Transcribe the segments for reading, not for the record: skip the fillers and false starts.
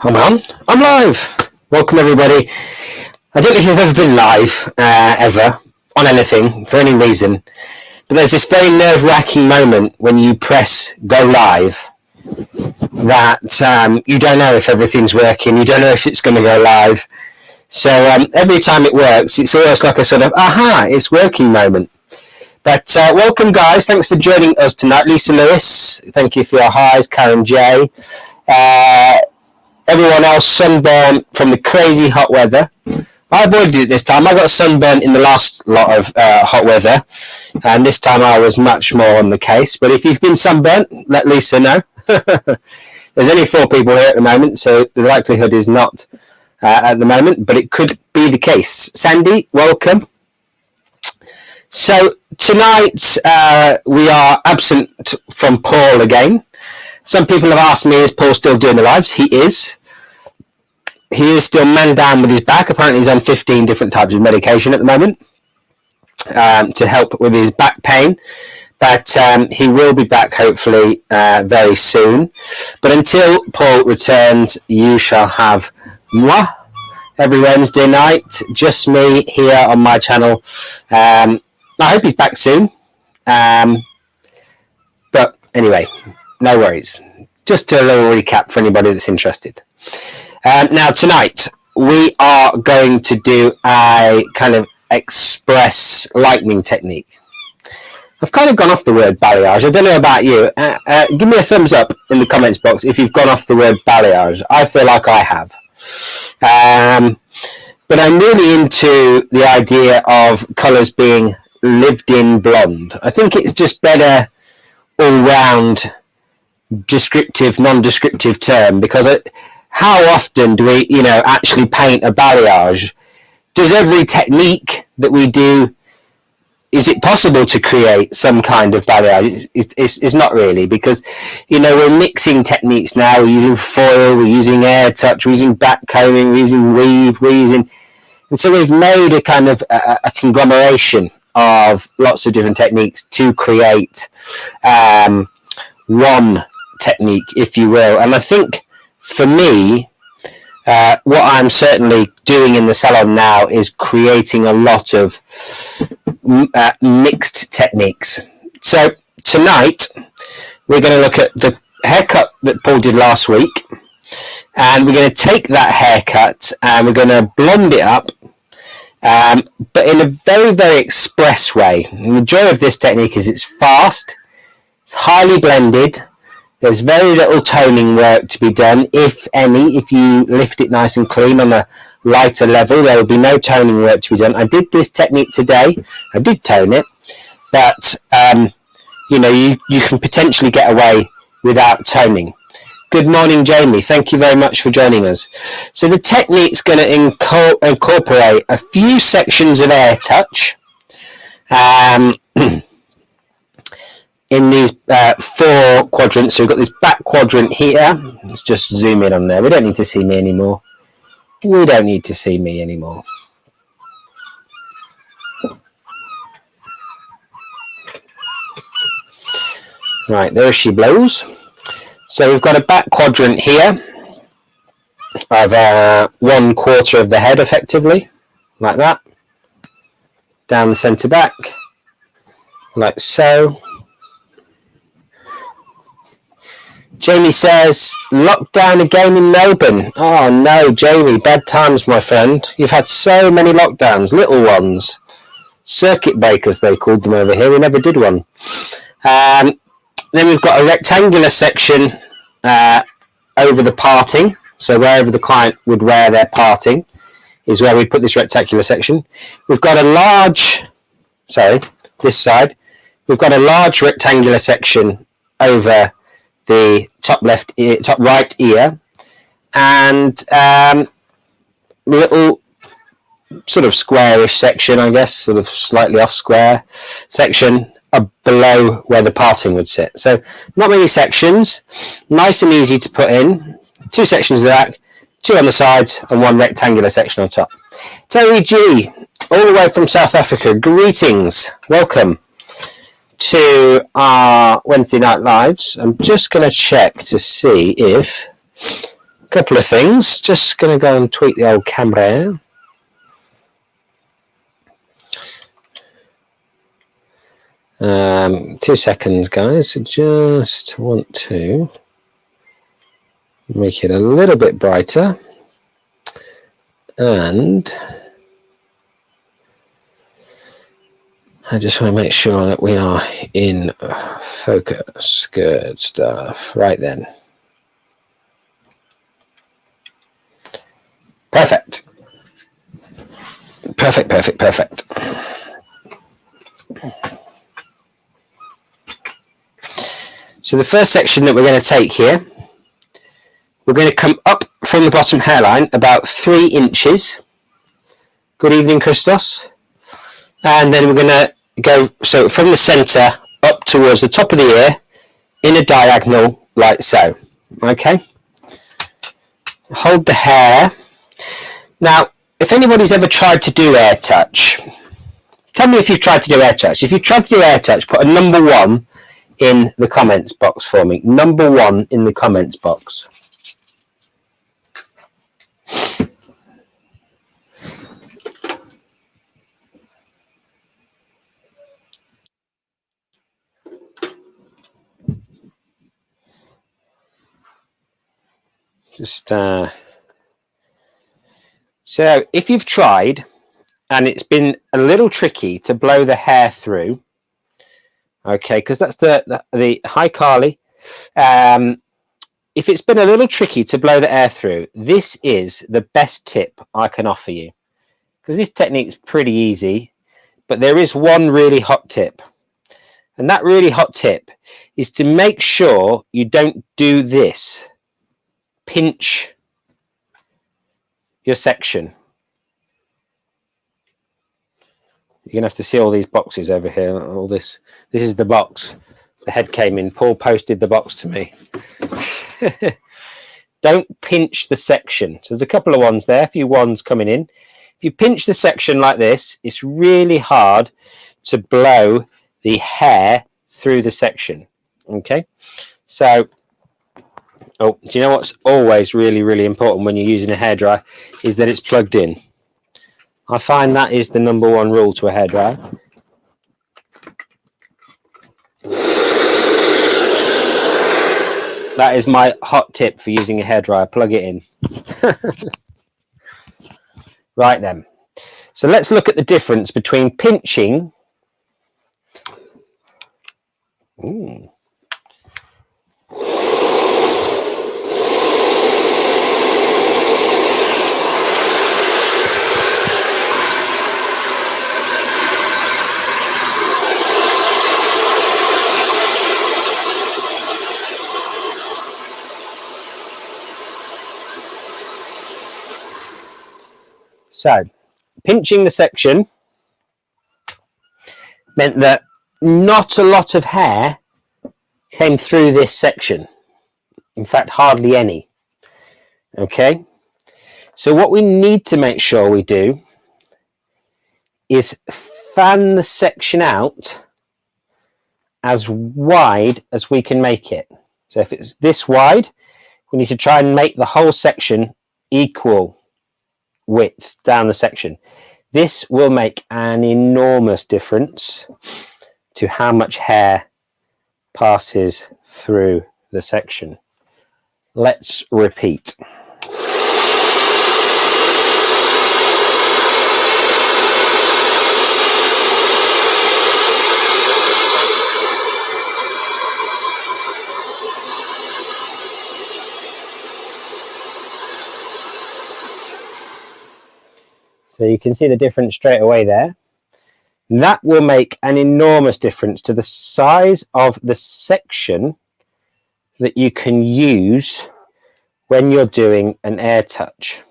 I'm on. I'm live. Welcome everybody. I don't know if you've ever been live ever on anything for any reason, but there's this very nerve-wracking moment when you press go live that you don't know if everything's working. You don't know if it's going to go live. So every time it works, it's almost like a sort of aha, it's working moment. But welcome guys. Thanks for joining us tonight. Lisa Lewis, thank you for your highs. Karen J. Everyone else sunburnt from the crazy hot weather. I avoided it this time. I got sunburnt in the last lot of hot weather, and this time I was much more on the case. But if you've been sunburnt, let Lisa know. There's only 4 people here at the moment, so the likelihood is not at the moment, but it could be the case. Sandy, welcome. So tonight we are absent from Paul again. Some people have asked me, is Paul still doing the lives? He is. He is still man down with his back. Apparently he's on 15 different types of medication at the moment to help with his back pain. But he will be back hopefully very soon. But until Paul returns, you shall have moi every Wednesday night. Just me here on my channel. I hope he's back soon. But anyway, no worries. Just a little recap for anybody that's interested. Now tonight we are going to do a kind of express lightning technique. I've kind of gone off the word balayage. I don't know about you. Give me a thumbs up in the comments box if you've gone off the word balayage. I feel like I have. But I'm really into the idea of colours being lived in blonde. I think it's just better all round descriptive, non-descriptive term, because how often do we, actually paint a balayage? Does every technique that we do, is it possible to create some kind of balayage? It's not really, because, we're mixing techniques now. We're using foil, we're using air touch, we're using back combing, we're using weave, and so we've made a kind of a conglomeration of lots of different techniques to create one technique, if you will. And I think for me, what I'm certainly doing in the salon now is creating a lot of mixed techniques. So tonight we're going to look at the haircut that Paul did last week, and we're going to take that haircut and we're going to blonde it up, but in a very, very express way. And the joy of this technique is it's fast, it's highly blended. There's very little toning work to be done, if any. If you lift it nice and clean on a lighter level, there will be no toning work to be done. I did this technique today. I did tone it, but you can potentially get away without toning. Good morning, Jamie. Thank you very much for joining us. So the technique's going to incorporate a few sections of air touch. In these 4 quadrants. So we've got this back quadrant here. Let's just zoom in on there. We don't need to see me anymore. We don't need to see me anymore. Right, there she blows. So we've got a back quadrant here of 1/4 of the head, effectively, like that. Down the centre back, like so. Jamie says, lockdown again in Melbourne. Oh no, Jamie, bad times, my friend. You've had so many lockdowns, little ones. Circuit breakers, they called them over here. We never did one. Then we've got a rectangular section over the parting. So wherever the client would wear their parting is where we put this rectangular section. We've got this side. We've got a large rectangular section over the top right ear, and little sort of squarish section, I guess, sort of slightly off square section below where the parting would sit. So not many sections, nice and easy to put in. 2 sections of that, 2 on the sides, and 1 rectangular section on top. Terry G, all the way from South Africa, greetings, welcome to our Wednesday night lives. I'm just going to check to see if couple of things. Just going to go and tweak the old camera. 2 seconds, guys. Just want to make it a little bit brighter, and I just want to make sure that we are in focus. Good stuff. Right then. Perfect. Perfect, perfect, perfect. So the first section that we're going to take here, we're going to come up from the bottom hairline about 3 inches. Good evening, Christos. And then we're going to go so from the center up towards the top of the ear in a diagonal like so. Okay. Hold the hair. Now, if anybody's ever tried to do air touch, tell me if you've tried to do air touch. If you've tried to do air touch, put a number 1 in the comments box for me. Number 1 in the comments box. Just so if you've tried and it's been a little tricky to blow the hair through, okay, because that's the hi Carly. If it's been a little tricky to blow the air through, this is the best tip I can offer you, because this technique is pretty easy, but there is one really hot tip, and that really hot tip is to make sure you don't do this. Pinch your section. You're going to have to see all these boxes over here. All this. This is the box. The head came in. Paul posted the box to me. Don't pinch the section. So there's a couple of ones there. A few ones coming in. If you pinch the section like this, it's really hard to blow the hair through the section. Okay. So, oh, do you know what's always really, really important when you're using a hairdryer is that it's plugged in. I find that is the number 1 rule to a hairdryer. That is my hot tip for using a hairdryer. Plug it in. Right then. So let's look at the difference between pinching. Ooh. So, pinching the section meant that not a lot of hair came through this section. In fact, hardly any. Okay? So what we need to make sure we do is fan the section out as wide as we can make it. So if it's this wide, we need to try and make the whole section equal width down the section. This will make an enormous difference to how much hair passes through the section. Let's repeat. So you can see the difference straight away there. That will make an enormous difference to the size of the section that you can use when you're doing an air touch.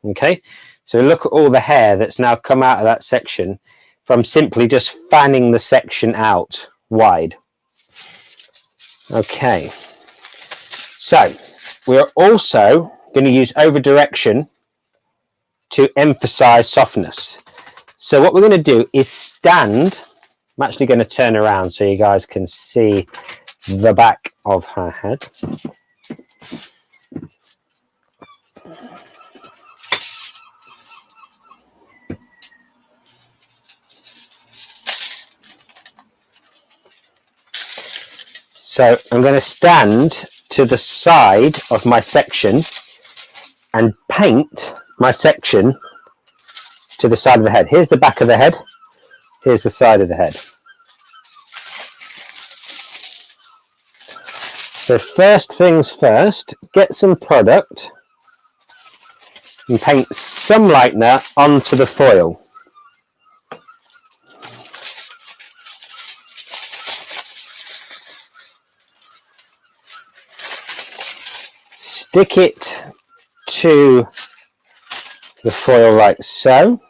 Okay, so look at all the hair that's now come out of that section from simply just fanning the section out wide. Okay, so we're also going to use over direction to emphasize softness. So what we're going to do is stand. I'm actually going to turn around so you guys can see the back of her head. So I'm going to stand to the side of my section and paint my section to the side of the head. Here's the back of the head. Here's the side of the head. So first things first, get some product and paint some lightener onto the foil. Stick it to the foil like so.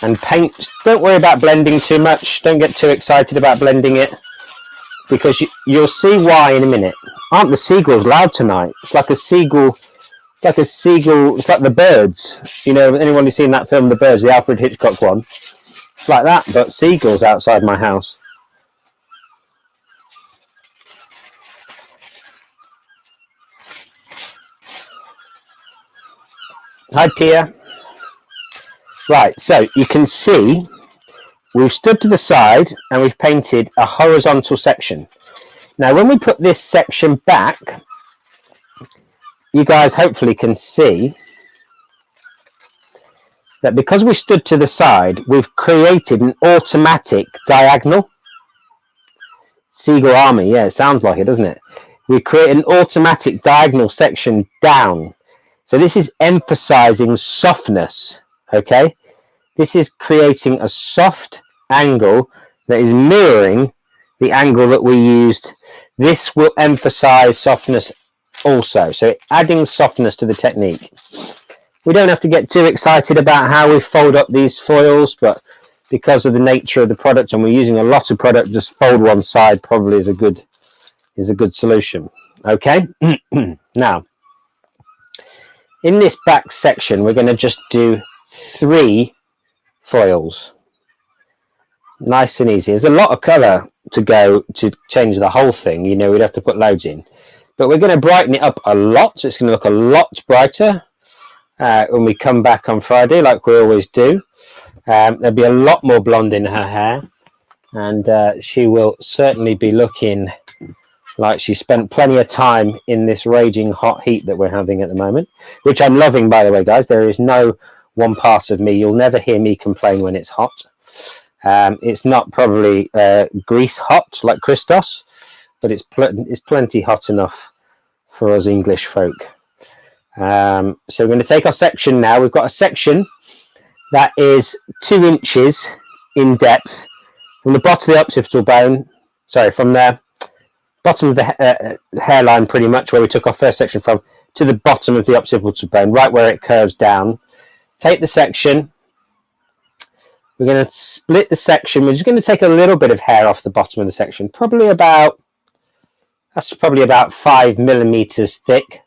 And paint, don't worry about blending too much, don't get too excited about blending it, because you'll see why in a minute. Aren't the seagulls loud tonight? It's like a seagull, it's like the birds. You know, anyone who's seen that film, The Birds, the Alfred Hitchcock one? It's like that, but seagulls outside my house. Hi, Pia. Right, so you can see we've stood to the side and we've painted a horizontal section. Now, when we put this section back, you guys hopefully can see that because we stood to the side, we've created an automatic diagonal. Seagull Army, yeah, it sounds like it, doesn't it? We create an automatic diagonal section down. So this is emphasizing softness, okay? This is creating a soft angle that is mirroring the angle that we used. This will emphasize softness also, so adding softness to the technique. We don't have to get too excited about how we fold up these foils, but because of the nature of the product and we're using a lot of product, just fold one side probably is a good solution. Okay. Now, in this back section, we're going to just do 3 foils. Nice and easy. There's a lot of colour to go to change the whole thing. You know, we'd have to put loads in. But we're going to brighten it up a lot. So it's going to look a lot brighter when we come back on Friday, like we always do. There'll be a lot more blonde in her hair. And she will certainly be looking like she spent plenty of time in this raging hot heat that we're having at the moment. Which I'm loving, by the way, guys. There is no one part of me. You'll never hear me complain when it's hot. It's not probably grease hot like Christos, but it's plenty hot enough for us English folk. So we're going to take our section now. We've got a section that is 2 inches in depth from the bottom of the occipital bone, sorry, from the bottom of the hairline pretty much, where we took our first section from, to the bottom of the occipital bone, right where it curves down. Take the section. We're going to split the section. We're just going to take a little bit of hair off the bottom of the section, that's probably about 5 millimeters thick.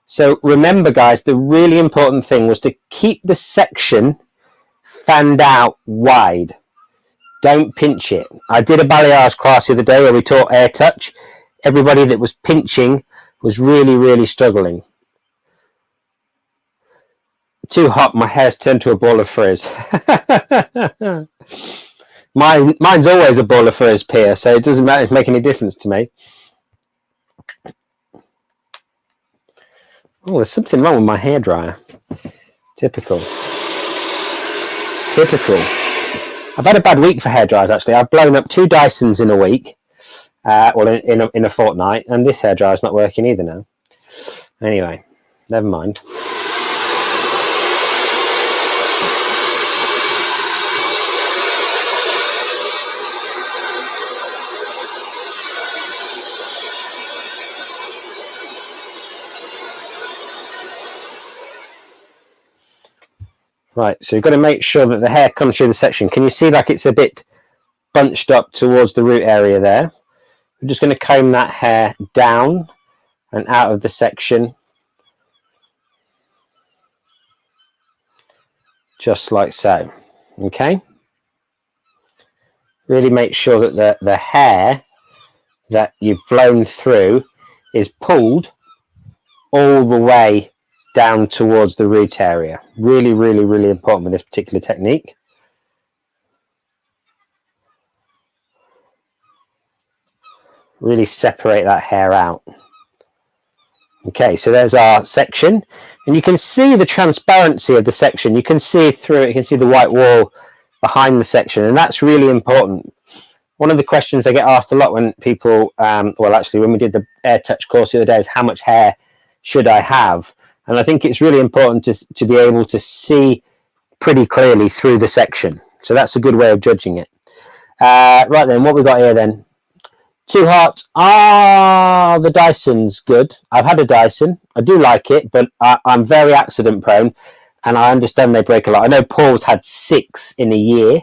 So remember, guys, the really important thing was to keep the section fanned out wide. Don't pinch it. I did a balayage class the other day where we taught air touch. Everybody that was pinching was really, really struggling. Too hot, my hair's turned to a ball of frizz. Mine's always a ball of frizz, Pia, so it doesn't matter if it makes any difference to me. Oh, there's something wrong with my hairdryer. Typical. I've had a bad week for hairdryers, actually. I've blown up 2 Dysons in a week, well, in a fortnight, and this hairdryer's not working either now. Anyway, never mind. Right, so you've got to make sure that the hair comes through the section. Can you see like it's a bit bunched up towards the root area there? We're just going to comb that hair down and out of the section. Just like so. Okay? Really make sure that the hair that you've blown through is pulled all the way down towards the root area. Really, really, really important with this particular technique. Really separate that hair out. Okay, so there's our section, and you can see the transparency of the section. You can see through it, you can see the white wall behind the section, and that's really important. One of the questions I get asked a lot when people, well, actually, when we did the Air Touch course the other day, is how much hair should I have? And I think it's really important to be able to see pretty clearly through the section. So that's a good way of judging it. Right then, what we got here then? Too hot. The Dyson's good. I've had a Dyson. I do like it, but I'm very accident prone, and I understand they break a lot. I know Paul's had 6 in a year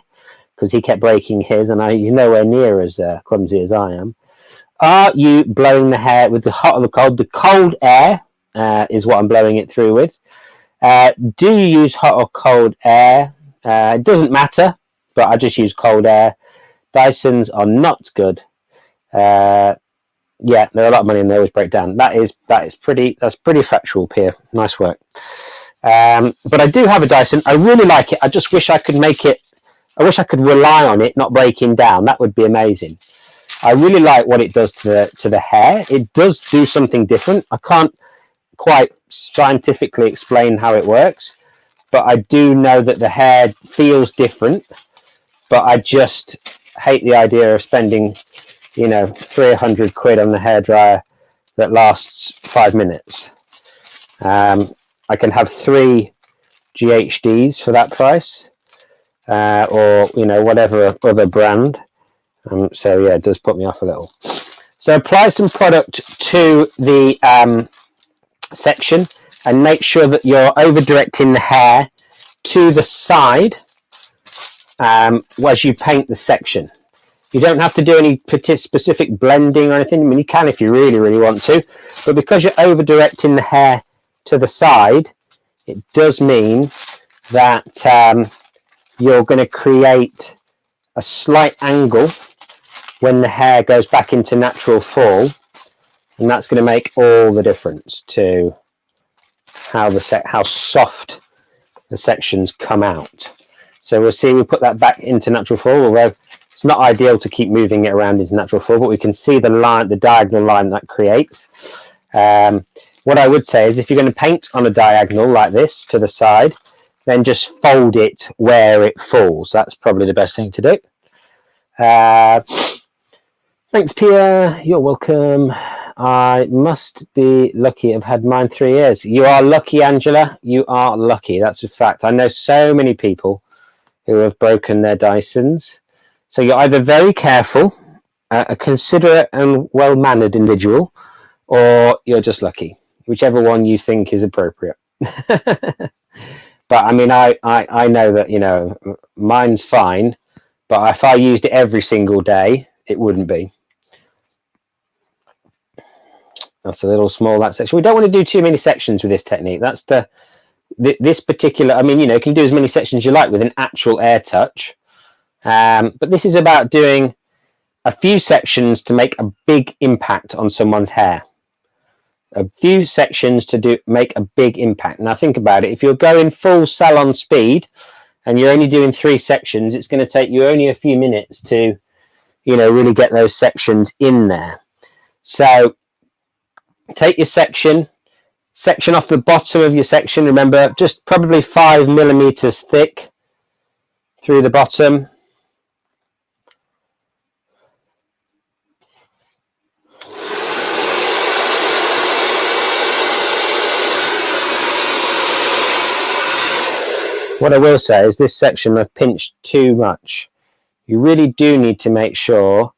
because he kept breaking his, and he's nowhere near as clumsy as I am. Are you blowing the hair with the hot or the cold? The cold air is what I'm blowing it through with. Do you use hot or cold air? It doesn't matter, but I just use cold air. Dysons are not good. Yeah, there are a lot of money and they always break down. That's pretty factual, Pierre. Nice work. But I do have a Dyson. I really like it. I just wish I could make it. I wish I could rely on it not breaking down. That would be amazing. I really like what it does to the hair. It does do something different. I can't quite scientifically explain how it works, but I do know that the hair feels different. But I just hate the idea of spending, 300 quid on the hairdryer that lasts 5 minutes. I can have 3 GHDs for that price, or whatever other brand. So yeah, it does put me off a little. So apply some product to the section and make sure that you're over directing the hair to the side as you paint the section. You don't have to do any specific blending or anything. I mean, you can if you really, really want to, but because you're over directing the hair to the side, it does mean that you're going to create a slight angle when the hair goes back into natural fall, and that's going to make all the difference to how soft the sections come out. So we'll see, we put that back into natural fall, although it's not ideal to keep moving it around into natural fall, but we can see the line, the diagonal line that creates. What I would say is if you're going to paint on a diagonal like this to the side, then just fold it where it falls. That's probably the best thing to do. Thanks, Pia. You're welcome. I must be lucky. I've had mine 3 years. You are lucky, Angela. You are lucky. That's a fact. I know so many people who have broken their Dysons. So you're either very careful, a considerate and well-mannered individual, or you're just lucky. Whichever one you think is appropriate. But I mean, I know that, mine's fine, but if I used it every single day, it wouldn't be. That's a little small, that section. We don't want to do too many sections with this technique. That's this particular, I mean, you can do as many sections you like with an actual air touch. But this is about doing a few sections to make a big impact on someone's hair. A few sections to make a big impact. Now think about it. If you're going full salon speed and you're only doing 3 sections, it's going to take you only a few minutes to, really get those sections in there. So take your section off the bottom of your section. Remember, just probably 5 millimeters thick through the bottom. What I will say is this section I've pinched too much. You really do need to make sure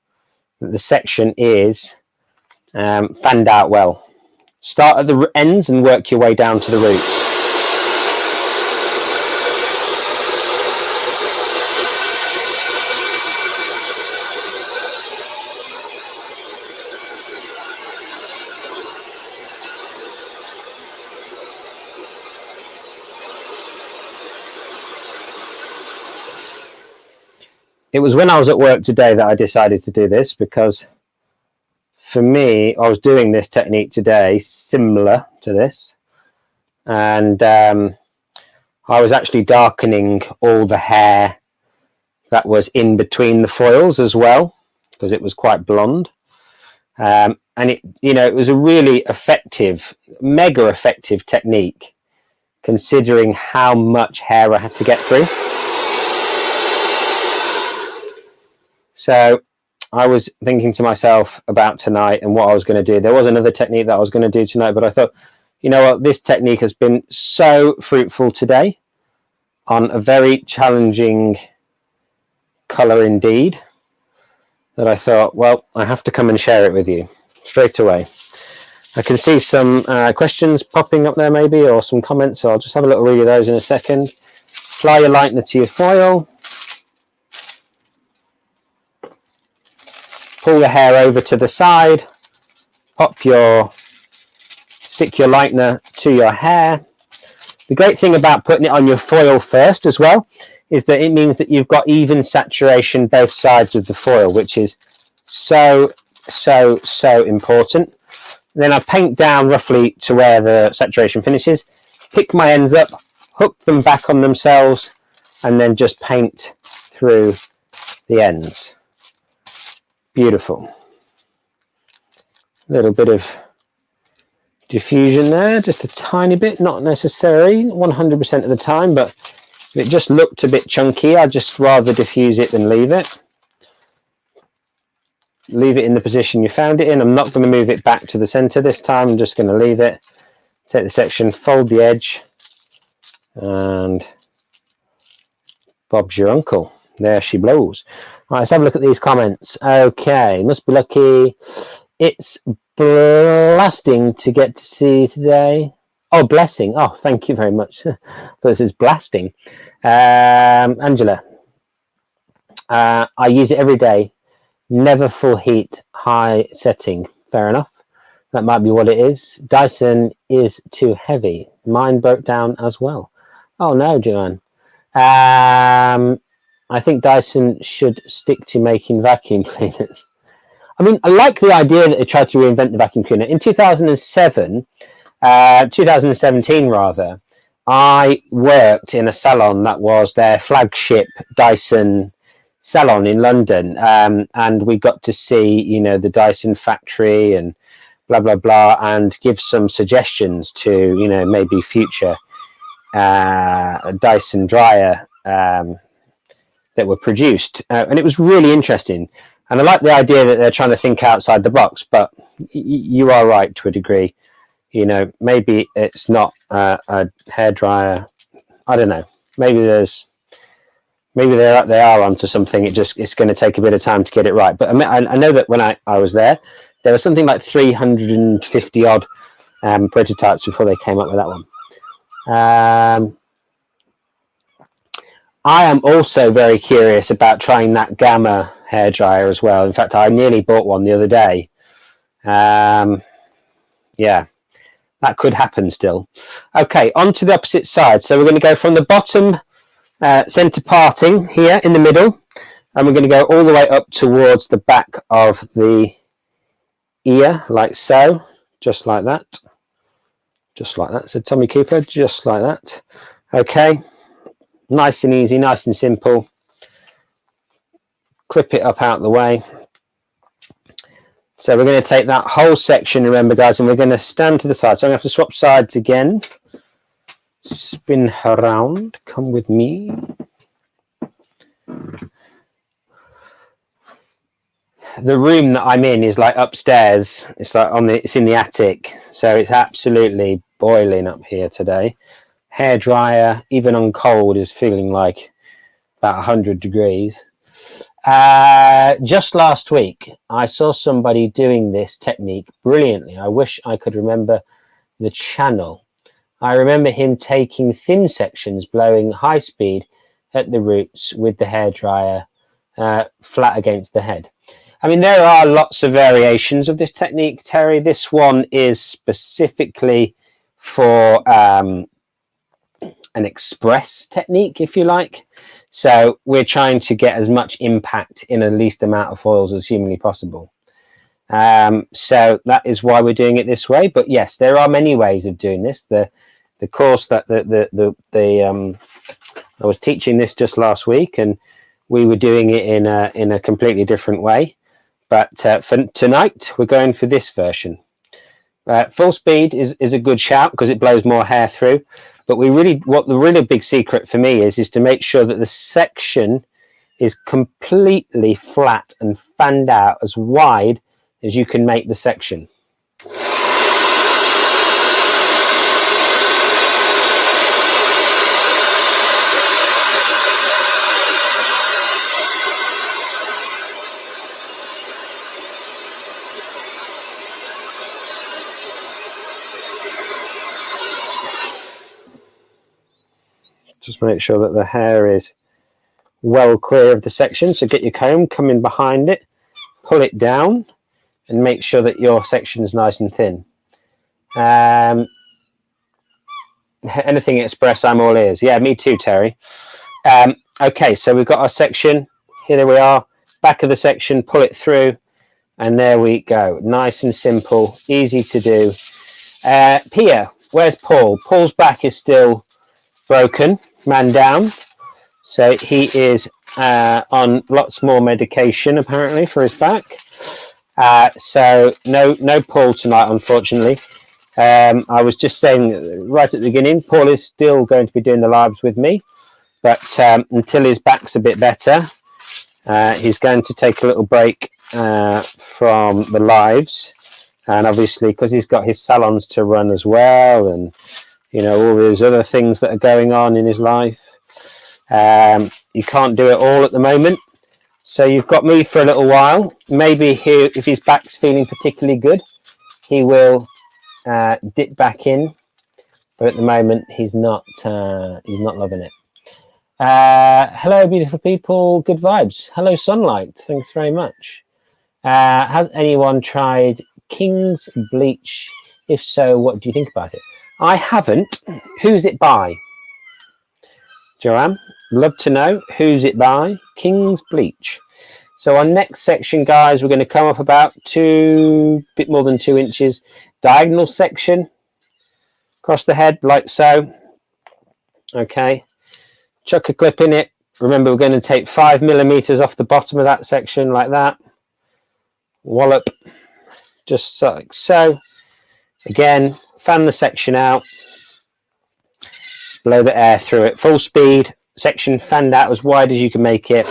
that the section is fanned out well. Start at the ends and work your way down to the roots. It was when I was at work today that I decided to do this, because for me, I was doing this technique today, similar to this, and I was actually darkening all the hair that was in between the foils as well, because it was quite blonde. And it, you know, it was a really effective, mega effective technique, considering how much hair I had to get through. So I was thinking to myself about tonight and what I was going to do. There was another technique that I was going to do tonight, but I thought, you know what, this technique has been so fruitful today on a very challenging color indeed, that I thought, well, I have to come and share it with you straight away. I can see some questions popping up there maybe, or some comments, so I'll just have a little read of those in a second. Apply your lightener to your foil. Pull the hair over to the side. Stick your lightener to your hair. The great thing about putting it on your foil first as well is that it means that you've got even saturation both sides of the foil, which is so important. Then I paint down roughly to where the saturation finishes, pick my ends up, hook them back on themselves, and then just paint through the ends. Beautiful. A little bit of diffusion there, just a tiny bit, not necessary 100% of the time, but if it just looked a bit chunky, I'd just rather diffuse it than leave it. Leave it in the position you found it in. I'm not going to move it back to the center this time. I'm just going to leave it. Take the section, fold the edge, and Bob's your uncle. There she blows. All right, let's have a look at these comments. Okay, must be lucky. It's blasting to get to see today. Oh, blessing. Oh, thank you very much. This is blasting. Angela, I use it every day. Never full heat, high setting. Fair enough. That might be what it is. Dyson is too heavy. Mine broke down as well. Oh no, Joanne. I think Dyson should stick to making vacuum cleaners. I mean, I like the idea that they tried to reinvent the vacuum cleaner. In 2017 rather, I worked in a salon that was their flagship Dyson salon in London, and we got to see, you know, the Dyson factory and blah blah blah, and give some suggestions to, you know, maybe future Dyson dryer that were produced, and it was really interesting. And I like the idea that they're trying to think outside the box, but you are right to a degree. You know, maybe it's not a hairdryer. I don't know. Maybe they are onto something. It's going to take a bit of time to get it right. But I know that when I was there was something like 350 odd prototypes before they came up with that one. I am also very curious about trying that Gamma hairdryer as well. In fact, I nearly bought one the other day. Yeah, that could happen still. Okay, on to the opposite side. So we're going to go from the bottom center parting here in the middle, and we're going to go all the way up towards the back of the ear, like so, just like that. Just like that. So Tommy Cooper, just like that. Okay, nice and easy, nice and simple. Clip it up out the way. So we're going to take that whole section, remember guys, and we're going to stand to the side. So I'm going to have to swap sides again. Spin around. Come with me. The room that I'm in is like upstairs. It's like it's in the attic. So it's absolutely boiling up here today. Hairdryer, even on cold, is feeling like about 100 degrees. Just last week, I saw somebody doing this technique brilliantly. I wish I could remember the channel. I remember him taking thin sections, blowing high speed at the roots with the hairdryer flat against the head. I mean, there are lots of variations of this technique, Terry. This one is specifically for an express technique, if you like. So we're trying to get as much impact in the least amount of foils as humanly possible. So that is why we're doing it this way. But yes, there are many ways of doing this. The the course that I was teaching this just last week, and we were doing it in a completely different way. But for tonight, we're going for this version. Full speed is a good shout because it blows more hair through. But what the really big secret for me is to make sure that the section is completely flat and fanned out as wide as you can make the section. Just make sure that the hair is well clear of the section. So get your comb, come in behind it, pull it down, and make sure that your section is nice and thin. Anything express, I'm all ears. Yeah, me too, Terry. Okay, so we've got our section. Here we are, back of the section, pull it through, and there we go. Nice and simple, easy to do. Pia, where's Paul? Paul's back is still broken, man down. So he is on lots more medication apparently for his back. So no Paul tonight, unfortunately. I was just saying right at the beginning, Paul is still going to be doing the lives with me, but until his back's a bit better, he's going to take a little break from the lives, and obviously because he's got his salons to run as well, and you know, all those other things that are going on in his life. You can't do it all at the moment. So you've got me for a little while. Maybe if his back's feeling particularly good, he will dip back in. But at the moment, he's not loving it. Hello, beautiful people. Good vibes. Hello, sunlight. Thanks very much. Has anyone tried King's Bleach? If so, what do you think about it? I haven't. Who's it by? Joanne, love to know. Who's it by? King's Bleach. So our next section, guys, we're going to come up about bit more than 2 inches. Diagonal section across the head, like so. Okay. Chuck a clip in it. Remember, we're going to take 5 millimeters off the bottom of that section, like that. Wallop. Just like so. Again, fan the section out, blow the air through it, full speed, section fanned out as wide as you can make it.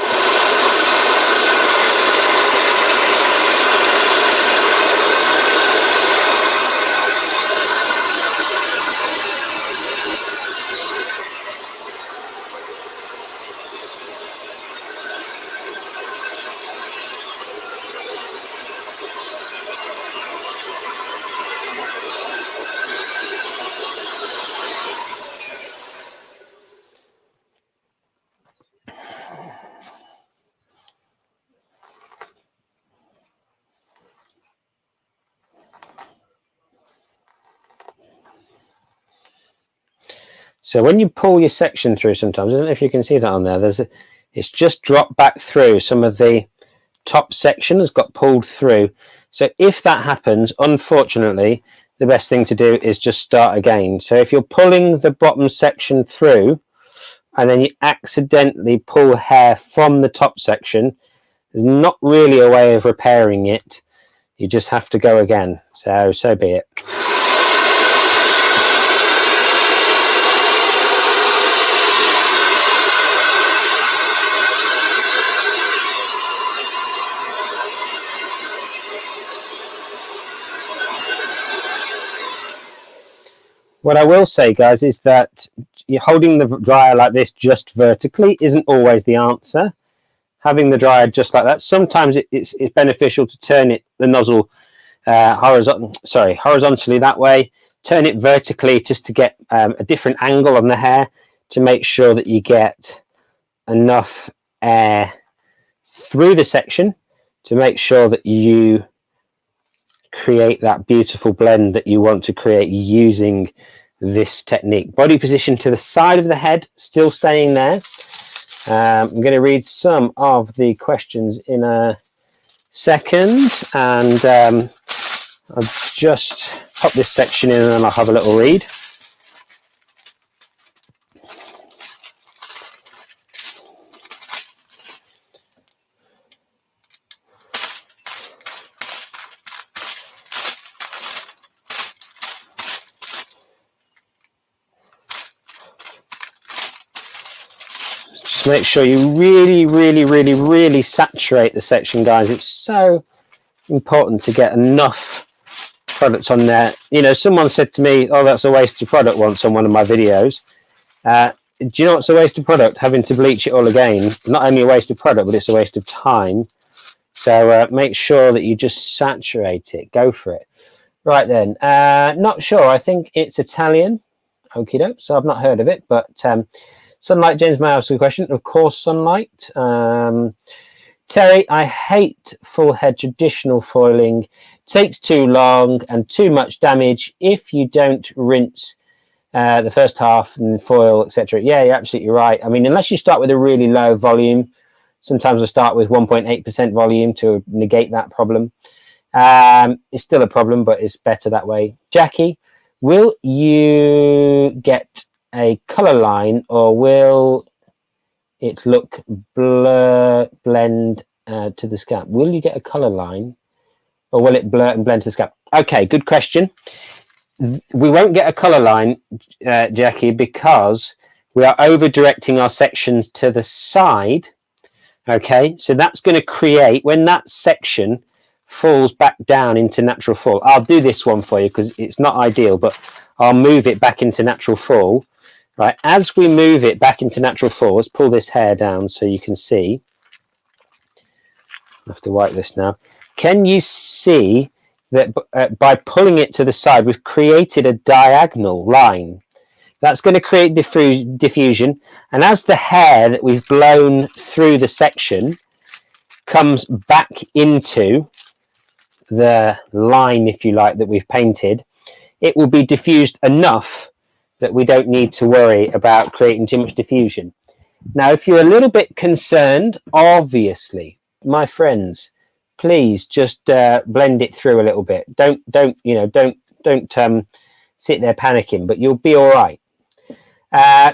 So when you pull your section through sometimes, I don't know if you can see that on there, it's just dropped back through. Some of the top section has got pulled through. So if that happens, unfortunately, the best thing to do is just start again. So if you're pulling the bottom section through and then you accidentally pull hair from the top section, there's not really a way of repairing it. You just have to go again. So be it. What I will say, guys, is that you're holding the dryer like this just vertically isn't always the answer. Having the dryer just like that, sometimes it's beneficial to turn the nozzle horizontally that way, turn it vertically just to get a different angle on the hair to make sure that you get enough air through the section to make sure that you create that beautiful blend that you want to create using this technique. Body position to the side of the head, still staying there. I'm going to read some of the questions in a second, and I'll just pop this section in and I'll have a little read. Just make sure you really saturate the section, guys. It's so important to get enough product on there. You know, someone said to me, oh, that's a waste of product once on one of my videos. Do you know what's a waste of product? Having to bleach it all again. Not only a waste of product, but it's a waste of time. So make sure that you just saturate it. Go for it. Right then. Not sure. I think it's Italian. Okie doke. So I've not heard of it, but Sunlight, James may ask a question. Of course, Sunlight. Terry, I hate full head traditional foiling. It takes too long and too much damage if you don't rinse the first half and foil, etc. Yeah, you're absolutely right. I mean, unless you start with a really low volume, sometimes I start with 1.8% volume to negate that problem. It's still a problem, but it's better that way. Jackie, will you get a color line, or will it look blend to the scalp? Will you get a color line, or will it blur and blend to the scalp? Okay, good question. We won't get a color line, Jackie, because we are over directing our sections to the side. Okay, so that's going to create, when that section falls back down into natural fall. I'll do this one for you because it's not ideal, but I'll move it back into natural fall. Right, as we move it back into natural fall, let's pull this hair down so you can see. I have to wipe this now. Can you see that by pulling it to the side, we've created a diagonal line? That's going to create diffusion. And as the hair that we've blown through the section comes back into the line, if you like, that we've painted, it will be diffused enough that we don't need to worry about creating too much diffusion. Now, if you're a little bit concerned, obviously, my friends, please just blend it through a little bit. Don't sit there panicking, but you'll be all right.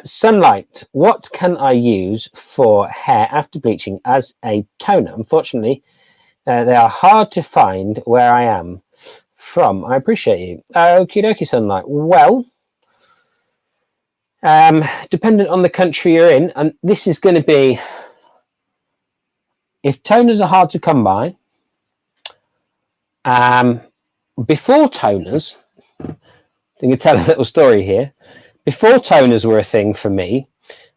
Sunlight, what can I use for hair after bleaching as a toner? Unfortunately, they are hard to find where I am from. I appreciate you. Okie dokie, Sunlight. Well, dependent on the country you're in, and this is going to be, if toners are hard to come by, before toners, I'm going to tell a little story here. Before toners were a thing for me,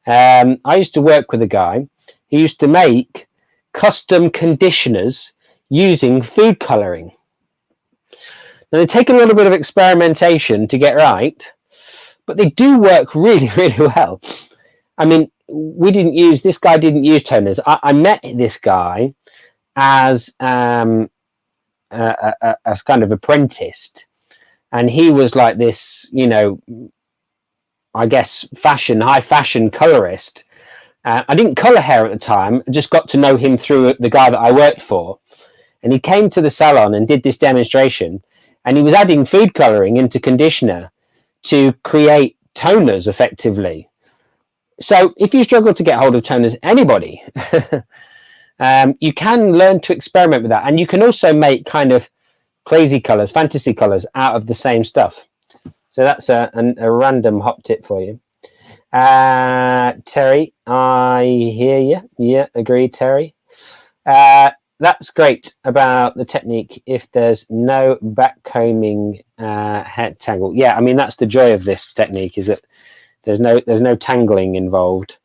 I used to work with a guy who used to make custom conditioners using food colouring. Now, they take a little bit of experimentation to get right, but they do work really, really well. I mean, this guy didn't use toners. I met this guy as kind of apprenticed, and he was like this, you know, I guess high fashion colorist. I didn't color hair at the time. I just got to know him through the guy that I worked for, and he came to the salon and did this demonstration, and he was adding food coloring into conditioner to create toners effectively. So if you struggle to get hold of toners, anybody, you can learn to experiment with that. And you can also make kind of crazy colors, fantasy colors out of the same stuff. So that's a random hot tip for you. Terry, I hear you. Yeah, agree, Terry. That's great about the technique if there's no backcombing hair tangle. Yeah, I mean, that's the joy of this technique, is that there's no tangling involved,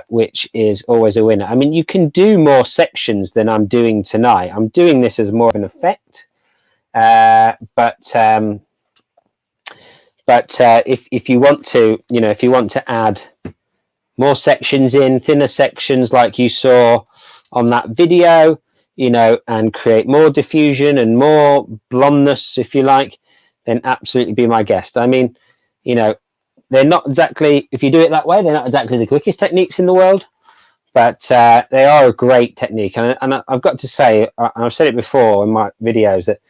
which is always a winner. I mean, you can do more sections than I'm doing tonight. I'm doing this as more of an effect, but if you want to, you know, if you want to add more sections in, thinner sections like you saw on that video, you know, and create more diffusion and more blondness, if you like, then absolutely be my guest. I mean, you know, they're not exactly, if you do it that way, they're not exactly the quickest techniques in the world, but they are a great technique. And I've got to say, I've said it before in my videos, that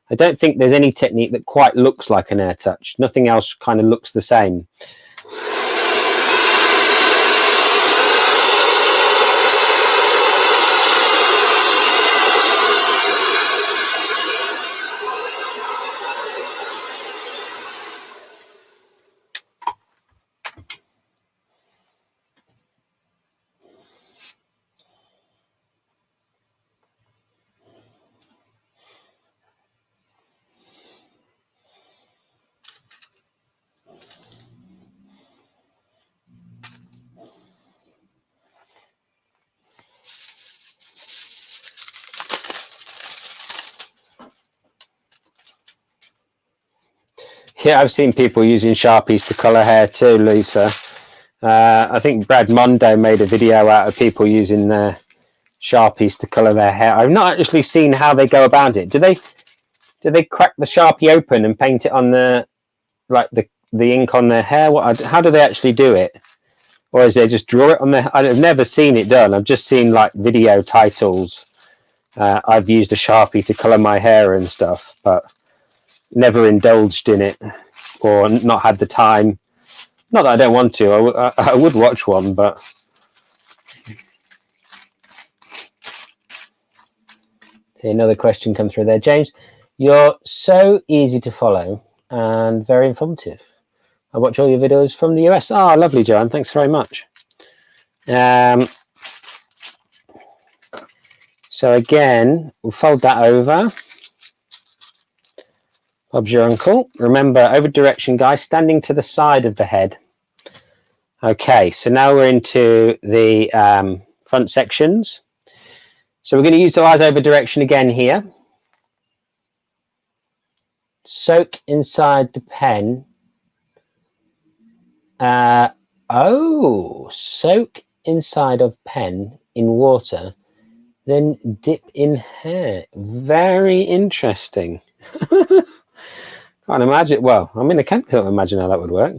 I don't think there's any technique that quite looks like an air touch. Nothing else kind of looks the same. Yeah, I've seen people using Sharpies to colour hair too, Lisa. I think Brad Mondo made a video out of people using Sharpies to colour their hair. I've not actually seen how they go about it. Do they crack the Sharpie open and paint it on the ink on their hair? How do they actually do it? Or is they just draw it on their... I've never seen it done. I've just seen like video titles. I've used a Sharpie to colour my hair and stuff, but never indulged in it or not had the time. Not that I don't want to. I would watch one, but... See, another question come through there. James, you're so easy to follow and very informative. I watch all your videos from the US. Oh, lovely, Joanne. Thanks very much. So again, we'll fold that over. Bob's your uncle. Remember, over direction, guys, standing to the side of the head. Okay, so now we're into the front sections. So we're going to utilize over direction again here. Soak inside the pen. Soak inside of pen in water, then dip in hair. Very interesting. Can't imagine. Well, I mean, I can't imagine how that would work.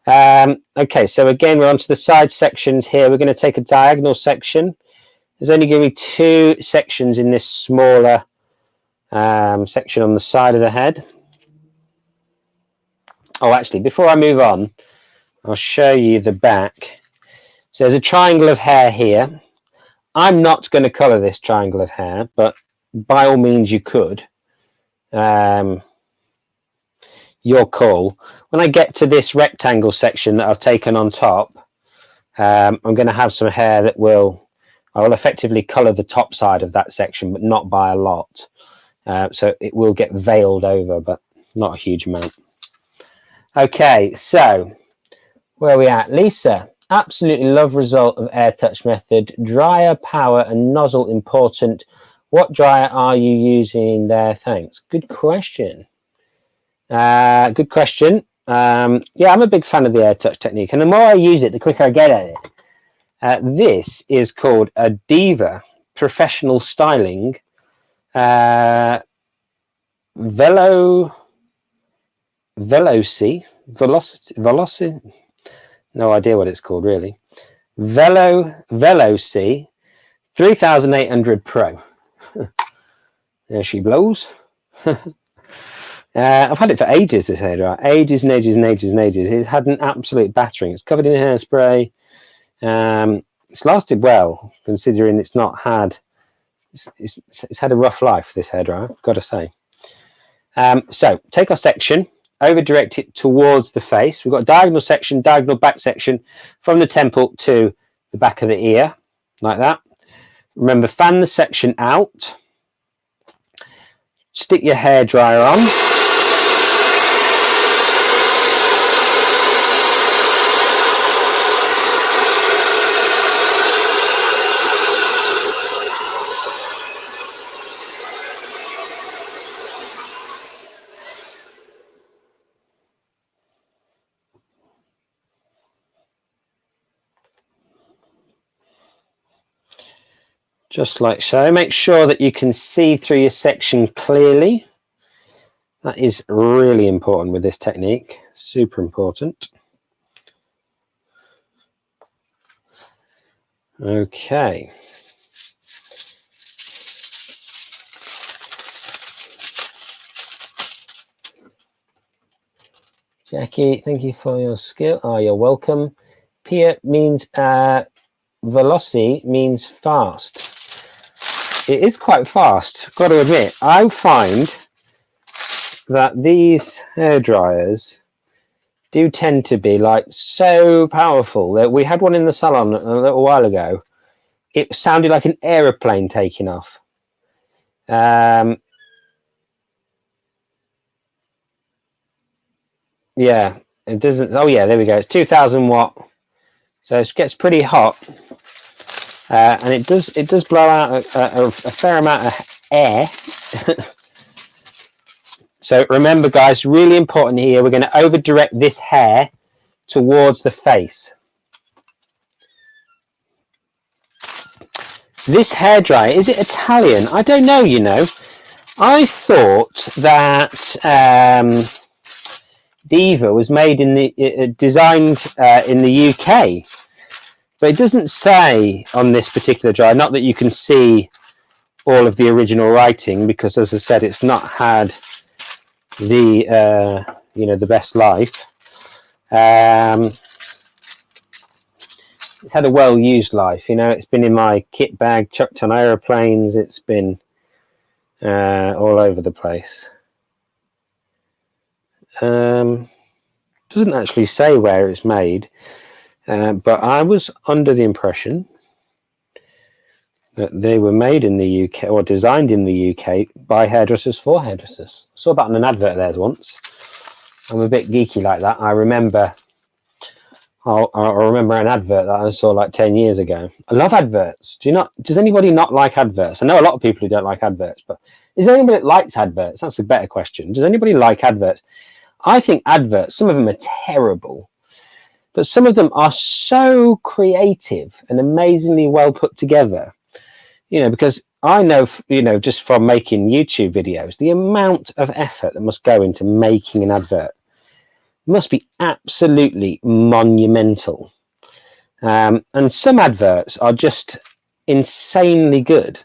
Okay, so again, we're onto the side sections here. We're going to take a diagonal section. There's only going to be 2 sections in this smaller section on the side of the head. Oh, actually, before I move on, I'll show you the back. So there's a triangle of hair here. I'm not going to colour this triangle of hair, but by all means you could. Your call. When I get to this rectangle section that I've taken on top, I'm going to have some hair that I will effectively colour the top side of that section, but not by a lot. So it will get veiled over, but not a huge amount. Okay, so where are we at? Lisa, absolutely love result of air touch method. Dryer, power and nozzle important. What dryer are you using there? Thanks. Good question. Good question. Yeah, I'm a big fan of the air touch technique, and the more I use it, the quicker I get at it. This is called a Diva Professional Styling Velocity. No idea what it's called really. Veloci 3800 Pro. There she blows. I've had it for ages, this hairdryer. Ages and ages and ages and ages. It's had an absolute battering. It's covered in hairspray. It's lasted well, considering it's not had... It's had a rough life, this hairdryer, I've got to say. So, take our section, over direct it towards the face. We've got a diagonal section, diagonal back section, from the temple to the back of the ear, like that. Remember, fan the section out. Stick your hairdryer on. Just like so. Make sure that you can see through your section clearly. That is really important with this technique. Super important. Okay. Jackie, thank you for your skill. Oh, you're welcome. Pia means veloci means fast. It is quite fast, got to admit. I find that these hair dryers do tend to be like so powerful. We had one in the salon a little while ago. It sounded like an aeroplane taking off. Yeah, it doesn't. Oh yeah, there we go. It's 2000 watt, so it gets pretty hot. And it does blow out a fair amount of air. So remember, guys, really important here, we're going to over direct this hair towards the face. This hairdryer, is it Italian? I don't know, you know. I thought that Diva was made in the designed in the UK, but it doesn't say on this particular dryer. Not that you can see all of the original writing, because, as I said, it's not had the you know, the best life. It's had a well-used life, you know. It's been in my kit bag, chucked on aeroplanes. It's been all over the place. Doesn't actually say where it's made, but I was under the impression that they were made in the UK, or designed in the UK, by hairdressers for hairdressers. I saw that on an advert there once. I'm a bit geeky like that. I remember an advert that I saw like 10 years ago. I love adverts. Does anybody not like adverts? I know a lot of people who don't like adverts, but is there anybody that likes adverts? That's a better question. Does anybody like adverts? I think adverts, some of them are terrible, but some of them are so creative and amazingly well put together. You know, because I know, you know, just from making YouTube videos, the amount of effort that must go into making an advert must be absolutely monumental. And some adverts are just insanely good.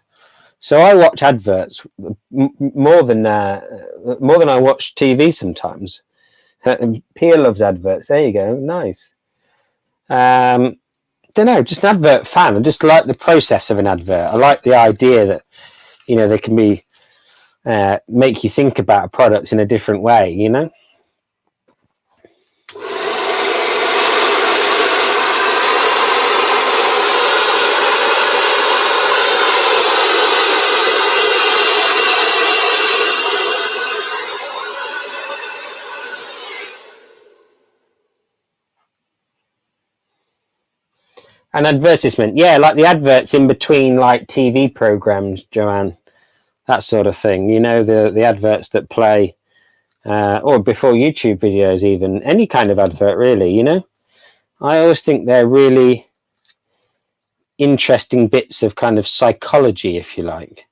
So I watch adverts more than I watch TV sometimes. Pia loves adverts. There you go. Nice. Don't know, just an advert fan. I just like the process of an advert. I like the idea that, you know, they can be make you think about a product in a different way, you know. An advertisement, yeah, like the adverts in between like TV programs, Joanne, that sort of thing. You know, the adverts that play, or before YouTube videos, even any kind of advert, really. You know, I always think they're really interesting bits of kind of psychology, if you like.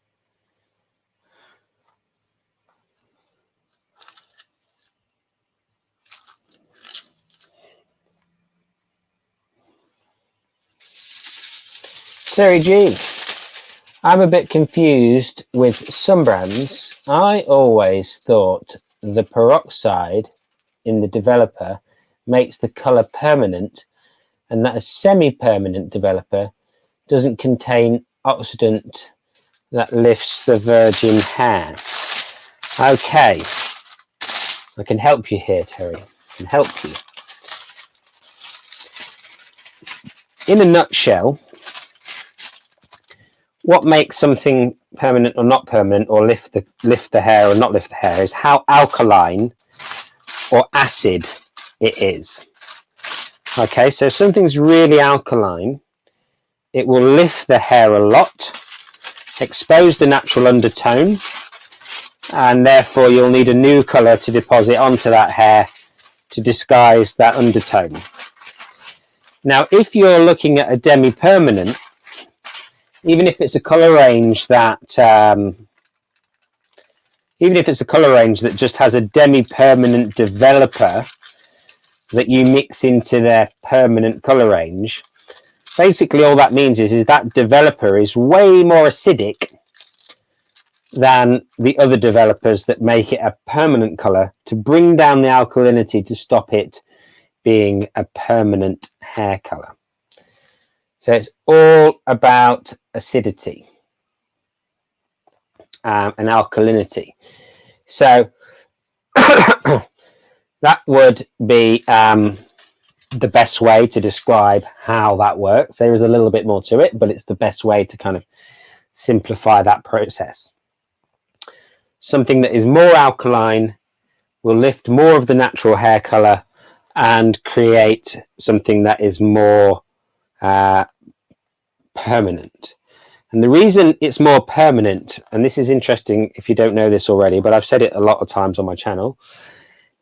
Terry G, I'm a bit confused with some brands. I always thought the peroxide in the developer makes the color permanent, and that a semi-permanent developer doesn't contain oxidant that lifts the virgin hair. Okay, I can help you here, Terry. I can help you. In a nutshell, what makes something permanent or not permanent, or lift the hair or not lift the hair, is how alkaline or acid it is. Okay, so if something's really alkaline, it will lift the hair a lot, expose the natural undertone, and therefore you'll need a new color to deposit onto that hair to disguise that undertone. Now, if you're looking at a demi-permanent, even if it's a color range that just has a demi-permanent developer that you mix into their permanent color range, basically all that means is that developer is way more acidic than the other developers that make it a permanent color to bring down the alkalinity to stop it being a permanent hair color. So it's all about acidity and alkalinity. So that would be the best way to describe how that works. There is a little bit more to it, but it's the best way to kind of simplify that process. Something that is more alkaline will lift more of the natural hair color and create something that is more permanent. And the reason it's more permanent, and this is interesting if you don't know this already, but I've said it a lot of times on my channel,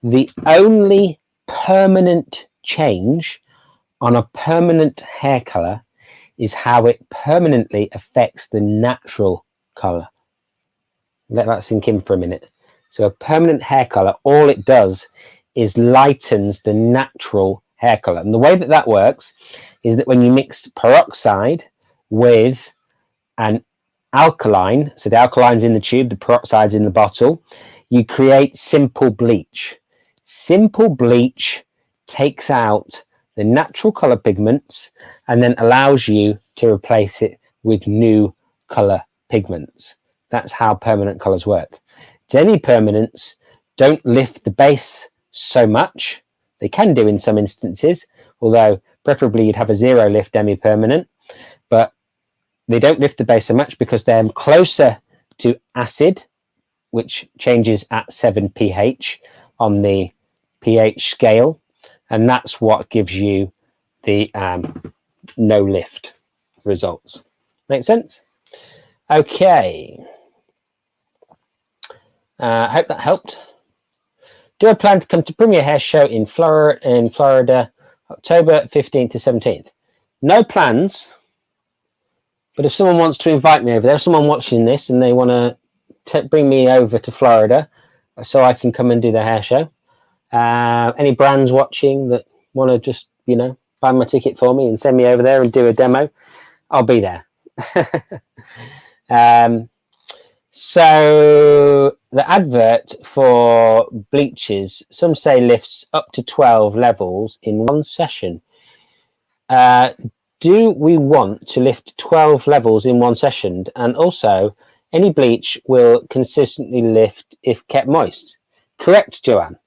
the only permanent change on a permanent hair color is how it permanently affects the natural color. Let that sink in for a minute. So a permanent hair color, all it does is lightens the natural hair color. And the way that that works is that when you mix peroxide with an alkaline, so the alkaline's in the tube, the peroxide's in the bottle, you create simple bleach. Simple bleach takes out the natural color pigments and then allows you to replace it with new color pigments. That's how permanent colors work. Demi-permanents don't lift the base so much. They can do in some instances, although preferably you'd have a zero lift demi-permanent, but they don't lift the base so much because they're closer to acid, which changes at 7 pH on the pH scale, and that's what gives you the no lift results. Make sense? Okay. Hope that helped. Do I plan to come to Premier Hair Show in Florida, October 15th to 17th? No plans, but if someone wants to invite me over there, someone watching this and they want to bring me over to Florida so I can come and do the hair show. Any brands watching that want to just, you know, buy my ticket for me and send me over there and do a demo, I'll be there. So the advert for bleaches, some say lifts up to 12 levels in one session. Do we want to lift 12 levels in one session? And also, any bleach will consistently lift if kept moist. Correct, Joanne?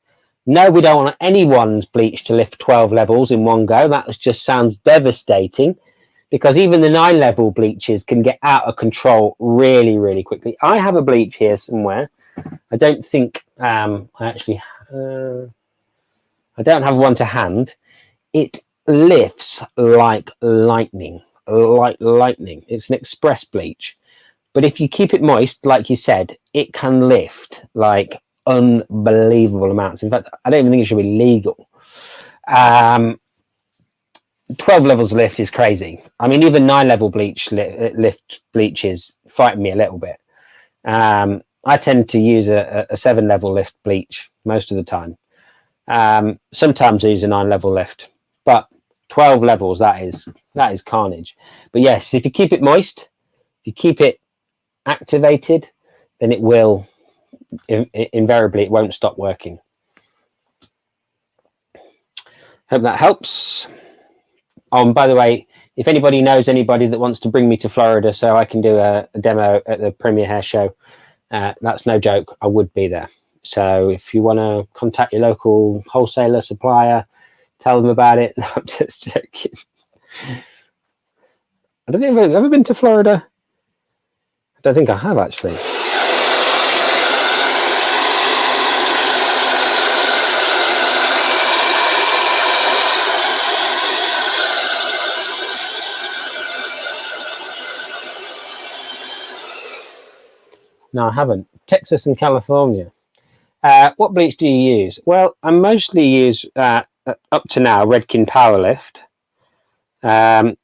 No, we don't want anyone's bleach to lift 12 levels in one go. That just sounds devastating, because even the 9-level bleaches can get out of control really, really quickly. I have a bleach here somewhere. I don't think I don't have one to hand. It lifts like lightning, It's an express bleach. But if you keep it moist, like you said, it can lift like unbelievable amounts. In fact, I don't even think it should be legal. 12 levels lift is crazy. I mean, even 9-level lift bleaches frighten me a little bit. I tend to use a 7-level lift bleach most of the time. Sometimes I use a 9-level lift, but 12 levels, that is carnage. But yes, if you keep it moist, if you keep it activated, then it will invariably, it won't stop working. Hope that helps. By the way, if anybody knows anybody that wants to bring me to Florida so I can do a demo at the Premier Hair Show, that's no joke, I would be there. So if you want to contact your local wholesaler, supplier, tell them about it. No, I'm just joking. I don't think I've ever been to Florida. I don't think I have, actually. No, I haven't. Texas and California. What bleach do you use? Well, I mostly use, up to now, Redken Powerlift.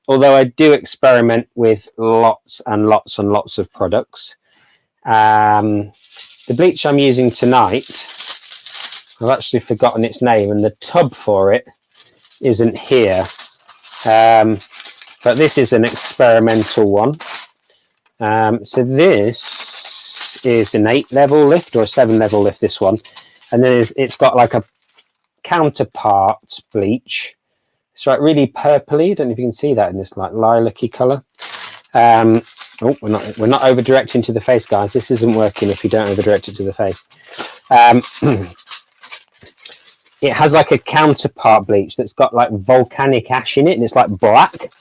Although I do experiment with lots and lots and lots of products. The bleach I'm using tonight, I've actually forgotten its name, and the tub for it isn't here. But this is an experimental one. So this is an 8-level lift or a 7-level lift, this one, and then it's got like a counterpart bleach. It's like really purpley. I don't know if you can see that in this like lilac-y color. Oh, we're not over directing to the face, guys. This isn't working if you don't over direct it to the face. It has like a counterpart bleach that's got like volcanic ash in it, and it's like black.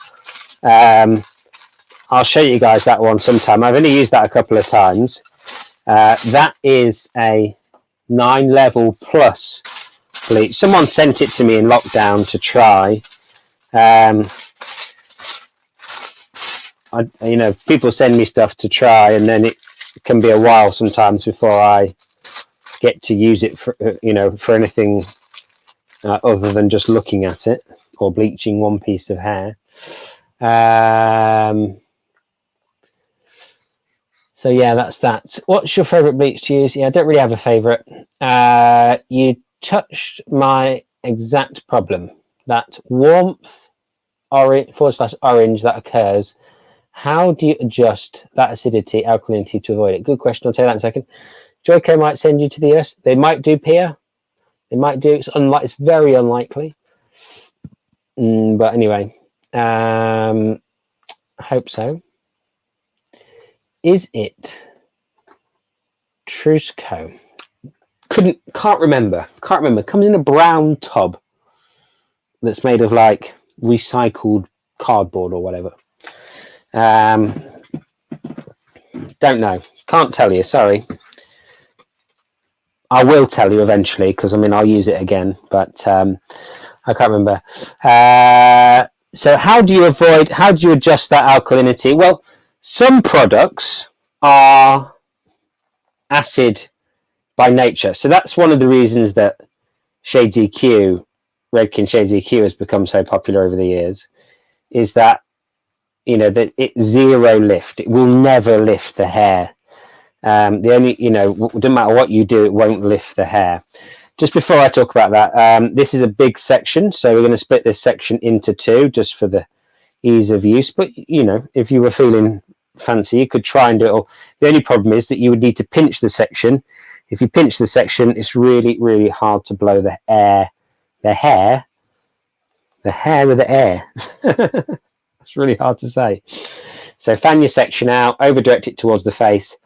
I'll show you guys that one sometime. I've only used that a couple of times. That is a 9-level plus bleach. Someone sent it to me in lockdown to try. you know, people send me stuff to try, and then it can be a while sometimes before I get to use it for, you know, for anything other than just looking at it or bleaching one piece of hair. So yeah, that's that. What's your favorite bleach to use? Yeah, I don't really have a favorite. You touched my exact problem. That warmth orange / orange that occurs. How do you adjust that acidity, alkalinity to avoid it? Good question. I'll tell you that in a second. Joyco might send you to the US. They might do Pia. They might do. It's very unlikely. But anyway, I hope so. Is it Trusco? Can't remember. Comes in a brown tub that's made of like recycled cardboard or whatever. Don't know. Can't tell you. Sorry. I will tell you eventually, because I mean I'll use it again, but I can't remember. So how do you adjust that alkalinity? Well, some products are acid by nature, so that's one of the reasons that Shades EQ, Redken Shades EQ, has become so popular over the years, is that, you know, that it's zero lift. It will never lift the hair. The only, you know, it doesn't matter what you do, it won't lift the hair. Just before I talk about that, this is a big section, so we're going to split this section into two just for the ease of use. But, you know, if you were feeling fancy, you could try and do it all. The only problem is that you would need to pinch the section. If you pinch the section, it's really, really hard to blow the hair with the air. It's really hard to say. So fan your section out, over direct it towards the face.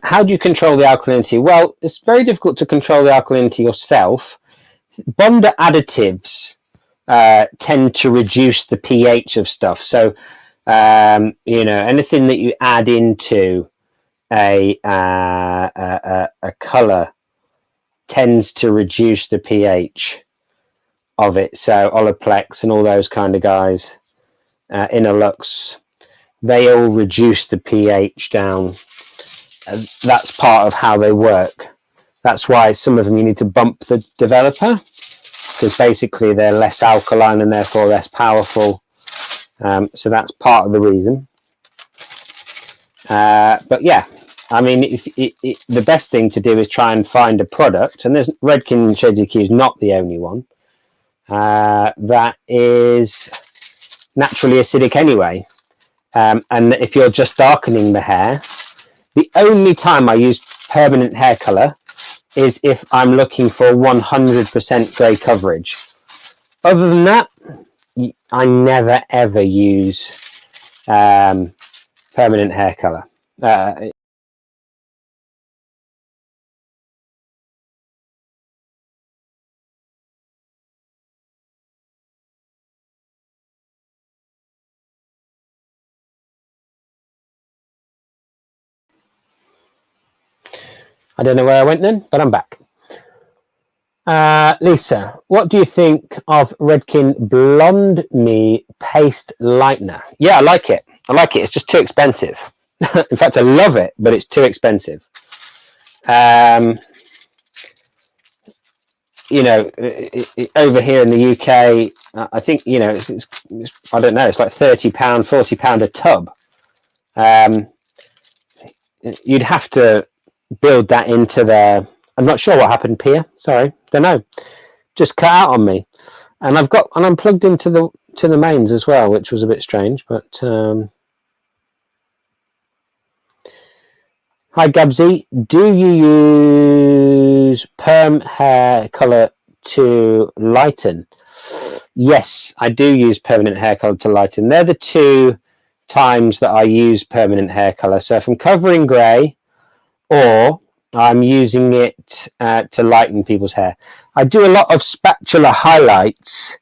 How do you control the alkalinity? Well, it's very difficult to control the alkalinity yourself. Bonder additives tend to reduce the pH of stuff. So, you know, anything that you add into a color tends to reduce the pH of it. So Olaplex and all those kind of guys, Innerlux, they all reduce the pH down. That's part of how they work. That's why some of them you need to bump the developer, because basically they're less alkaline and therefore less powerful. So that's part of the reason. But yeah, I mean, the best thing to do is try and find a product, and there's Redken Shades EQ is not the only one, that is naturally acidic anyway. And if you're just darkening the hair, the only time I use permanent hair color is if I'm looking for 100% grey coverage. Other than that, I never ever use permanent hair color. I don't know where I went then, but I'm back. Lisa, what do you think of Redken Blonde Me Paste Lightener? Yeah, I like it. It's just too expensive. In fact, I love it, but it's too expensive. You know, over here in the UK, I think, you know, it's I don't know, it's like £30, £40 a tub. You'd have to build that into their, I'm not sure what happened, Pia, sorry, don't know, just cut out on me. And I'm plugged into the mains as well, which was a bit strange. But hi Gabsy, do you use perm hair color to lighten? Yes, I do use permanent hair color to lighten. They're the two times that I use permanent hair color. So if I'm covering grey, or I'm using it to lighten people's hair. I do a lot of spatula highlights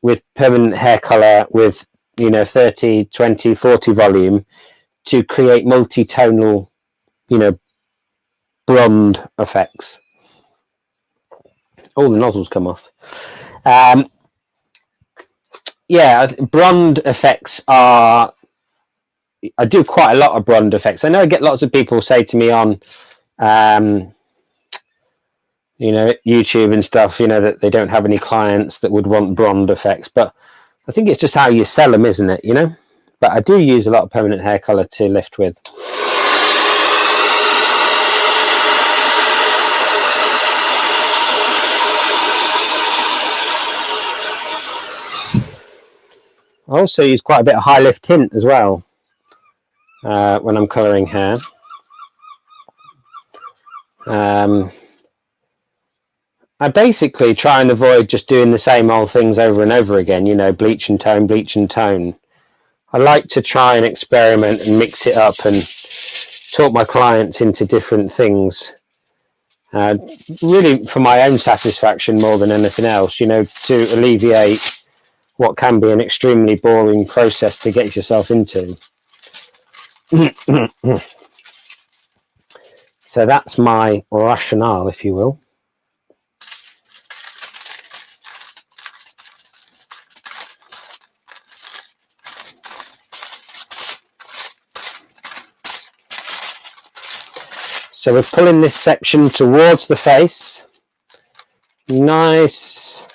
with permanent hair color with, you know, 30, 20, 40 volume, to create multi-tonal, you know, blonde effects. Oh, the nozzles come off. Yeah, blonde effects are, I do quite a lot of blonde effects. I know I get lots of people say to me on you know, YouTube and stuff, you know, that they don't have any clients that would want blonde effects, but I think it's just how you sell them, isn't it, you know? But I do use a lot of permanent hair color to lift with. I also use quite a bit of high lift tint as well when I'm colouring hair. I basically try and avoid just doing the same old things over and over again, you know, bleach and tone, bleach and tone. I like to try and experiment and mix it up and talk my clients into different things. Really for my own satisfaction more than anything else, you know, to alleviate what can be an extremely boring process to get yourself into. So that's my rationale, if you will. So we're pulling this section towards the face, nice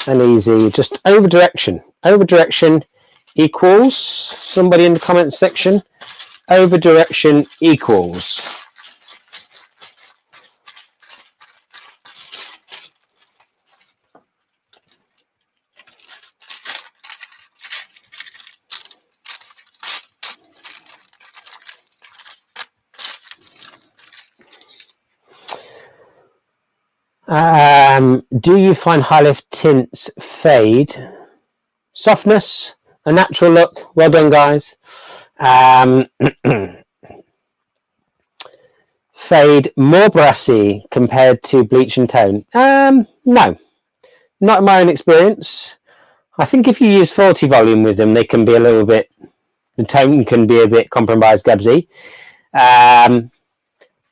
and easy, just over direction. Over direction equals, somebody in the comments section, over direction equals. Do you find high lift tints fade? Softness, a natural look. Well done, guys. Fade more brassy compared to bleach and tone? No, not in my own experience. I think if you use 40 volume with them, they can be a little bit, the tone can be a bit compromised, Gabsy.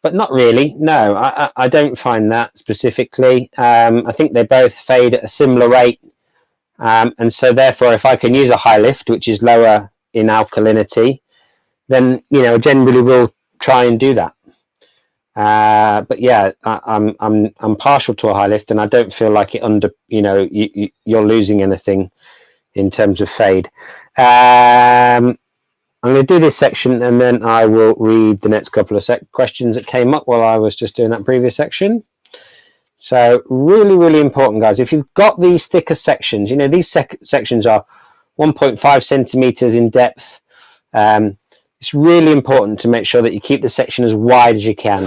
But not really. No, I don't find that specifically. I think they both fade at a similar rate. And so therefore, if I can use a high lift, which is lower in alkalinity, then, you know, generally we'll try and do that. But yeah, I'm partial to a high lift, and I don't feel like it you know, you're losing anything in terms of fade. I'm going to do this section and then I will read the next couple of questions that came up while I was just doing that previous section. So really, really important, guys. If you've got these thicker sections, you know, these sections are 1.5 centimeters in depth. It's really important to make sure that you keep the section as wide as you can.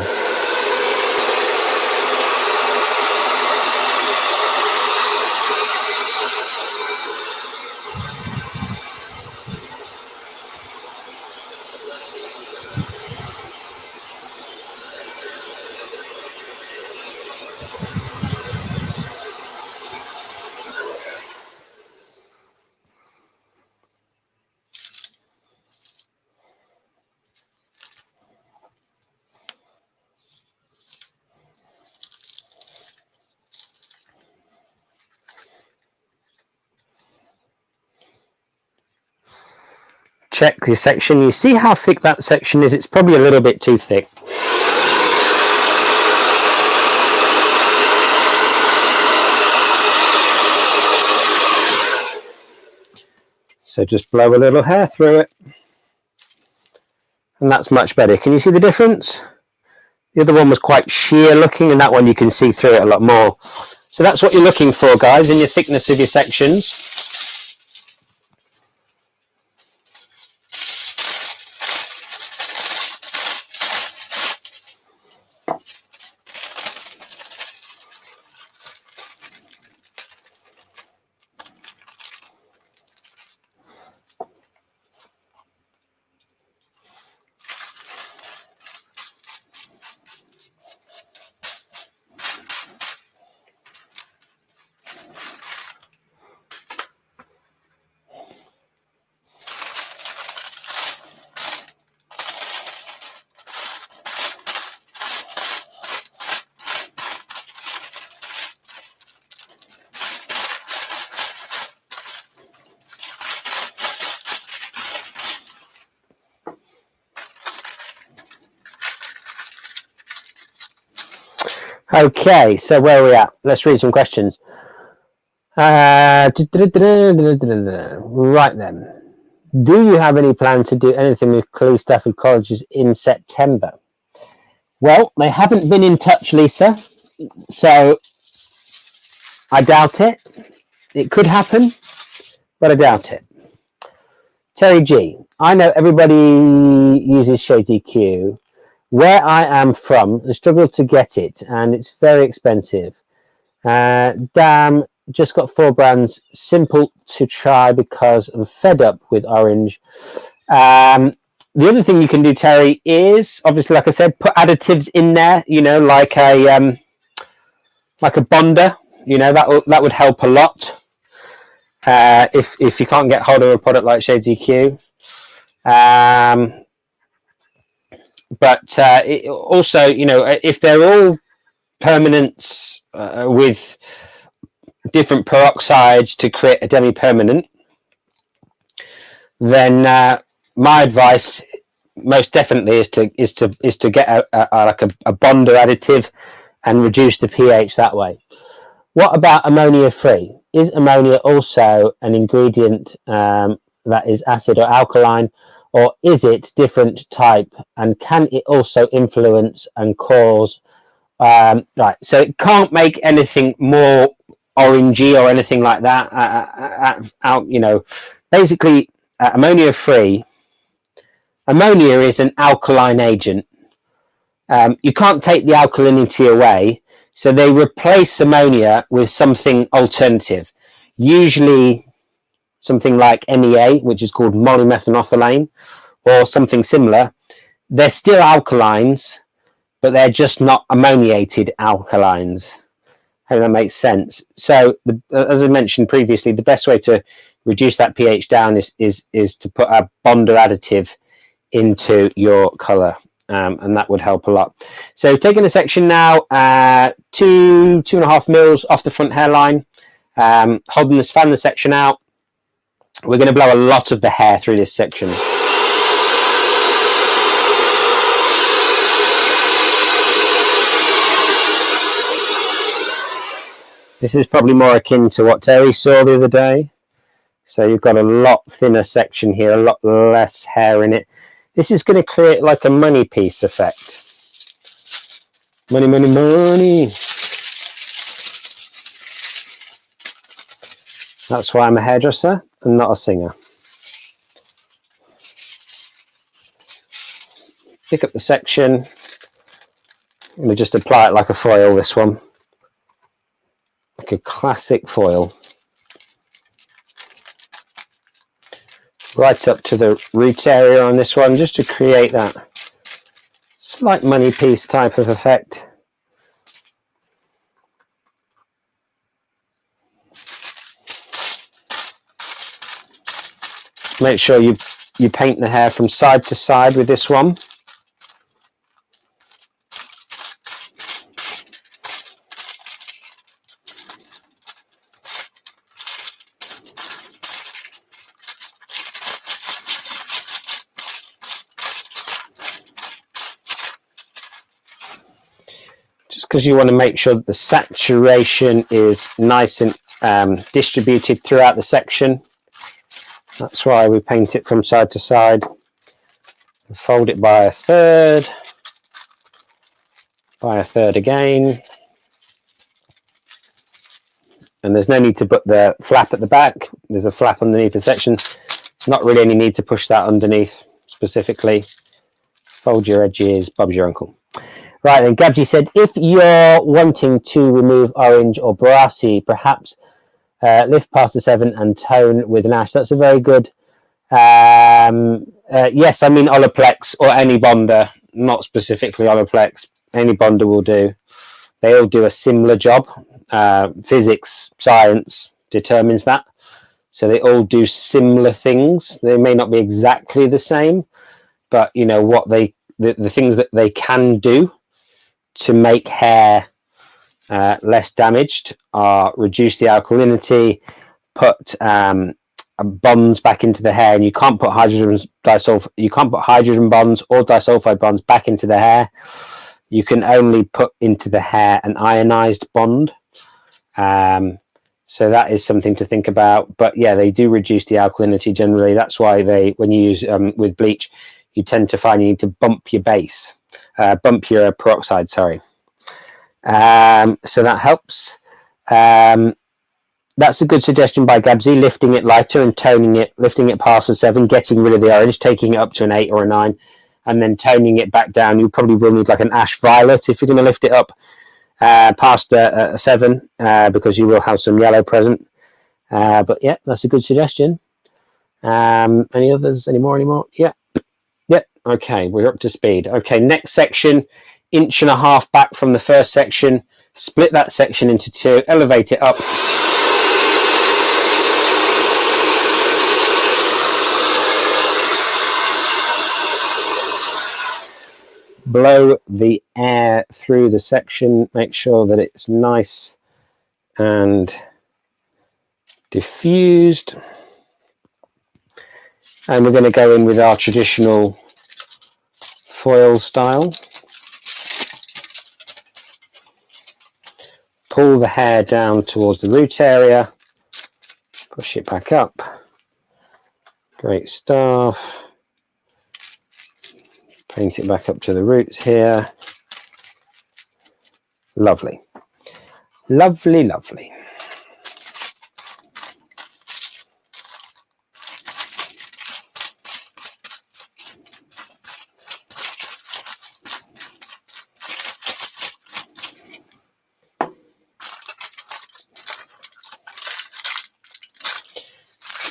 Check the section. You see how thick that section is? It's probably a little bit too thick. So just blow a little hair through it. And that's much better. Can you see the difference? The other one was quite sheer looking, and that one you can see through it a lot more. So that's what you're looking for, guys, in your thickness of your sections. Okay, so where are we at? Let's read some questions. Right then. Do you have any plan to do anything with Clee Stafford colleges in September? Well, they haven't been in touch, Lisa, so I doubt it. It could happen, but I doubt it. Terry G, I know everybody uses Shades EQ. Where I am from, I struggle to get it, and it's very expensive. Damn, just got 4 brands. Simple to try because I'm fed up with orange. The other thing you can do, Terry, is obviously, like I said, put additives in there. You know, like a bonder. You know, that would help a lot. If you can't get hold of a product like Shades EQ. But also, you know, if they're all permanents with different peroxides to create a demi-permanent, then my advice most definitely is to get a bonder additive and reduce the pH that way. What about ammonia free? Is ammonia also an ingredient that is acid or alkaline, or is it different type, and can it also influence and cause right, so it can't make anything more orangey or anything like that. You know, basically ammonia free. Ammonia is an alkaline agent. You can't take the alkalinity away, so they replace ammonia with something alternative, usually something like NEA, which is called monomethanolphthalein, or something similar. They're still alkalines, but they're just not ammoniated alkalines. I hope that makes sense. So, as I mentioned previously, the best way to reduce that pH down is to put a bonder additive into your colour, and that would help a lot. So, taking a section now, 2.5 mils off the front hairline, holding this, fan the section out. We're going to blow a lot of the hair through this section. This is probably more akin to what Terry saw the other day. So you've got a lot thinner section here, a lot less hair in it. This is going to create like a money piece effect. Money, money, money. That's why I'm a hairdresser and not a singer. Pick up the section. I'm going to just apply it like a foil, this one. Like a classic foil. Right up to the root area on this one, just to create that slight money piece type of effect. Make sure you paint the hair from side to side with this one. Just because you want to make sure that the saturation is nice and distributed throughout the section. That's why we paint it from side to side. Fold it by a third again. And there's no need to put the flap at the back. There's a flap underneath the section. Not really any need to push that underneath specifically. Fold your edges, Bob's your uncle. Right then, Gabji said, if you're wanting to remove orange or brassy, perhaps lift past the 7 and tone with an ash. That's a very good, yes, I mean Olaplex or any bonder, not specifically Olaplex. Any bonder will do. They all do a similar job. Physics, science determines that. So they all do similar things. They may not be exactly the same, but you know what the things that they can do to make hair less damaged are reduce the alkalinity, put bonds back into the hair, and you can't put hydrogen bonds or disulfide bonds back into the hair. you can only put into the hair an ionized bond. So that is something to think about. But yeah, they do reduce the alkalinity generally. That's why when you use with bleach, you tend to find you need to bump your base, bump your peroxide, sorry. So that helps. That's a good suggestion by Gabsy, lifting it lighter and toning it, lifting it past a 7, getting rid of the orange, taking it up to an 8 or a 9, and then toning it back down. You probably will need like an ash violet if you're going to lift it up past a 7, because you will have some yellow present. But yeah, that's a good suggestion. Any others? Any more? Yeah. Okay, we're up to speed. Okay, next section, 1.5 inches back from the first section. Split that section into 2, elevate it up. Blow the air through the section, make sure that it's nice and diffused. And we're going to go in with our traditional foil style. Pull the hair down towards the root area, push it back up. Great stuff. Paint it back up to the roots here. Lovely. Lovely, lovely.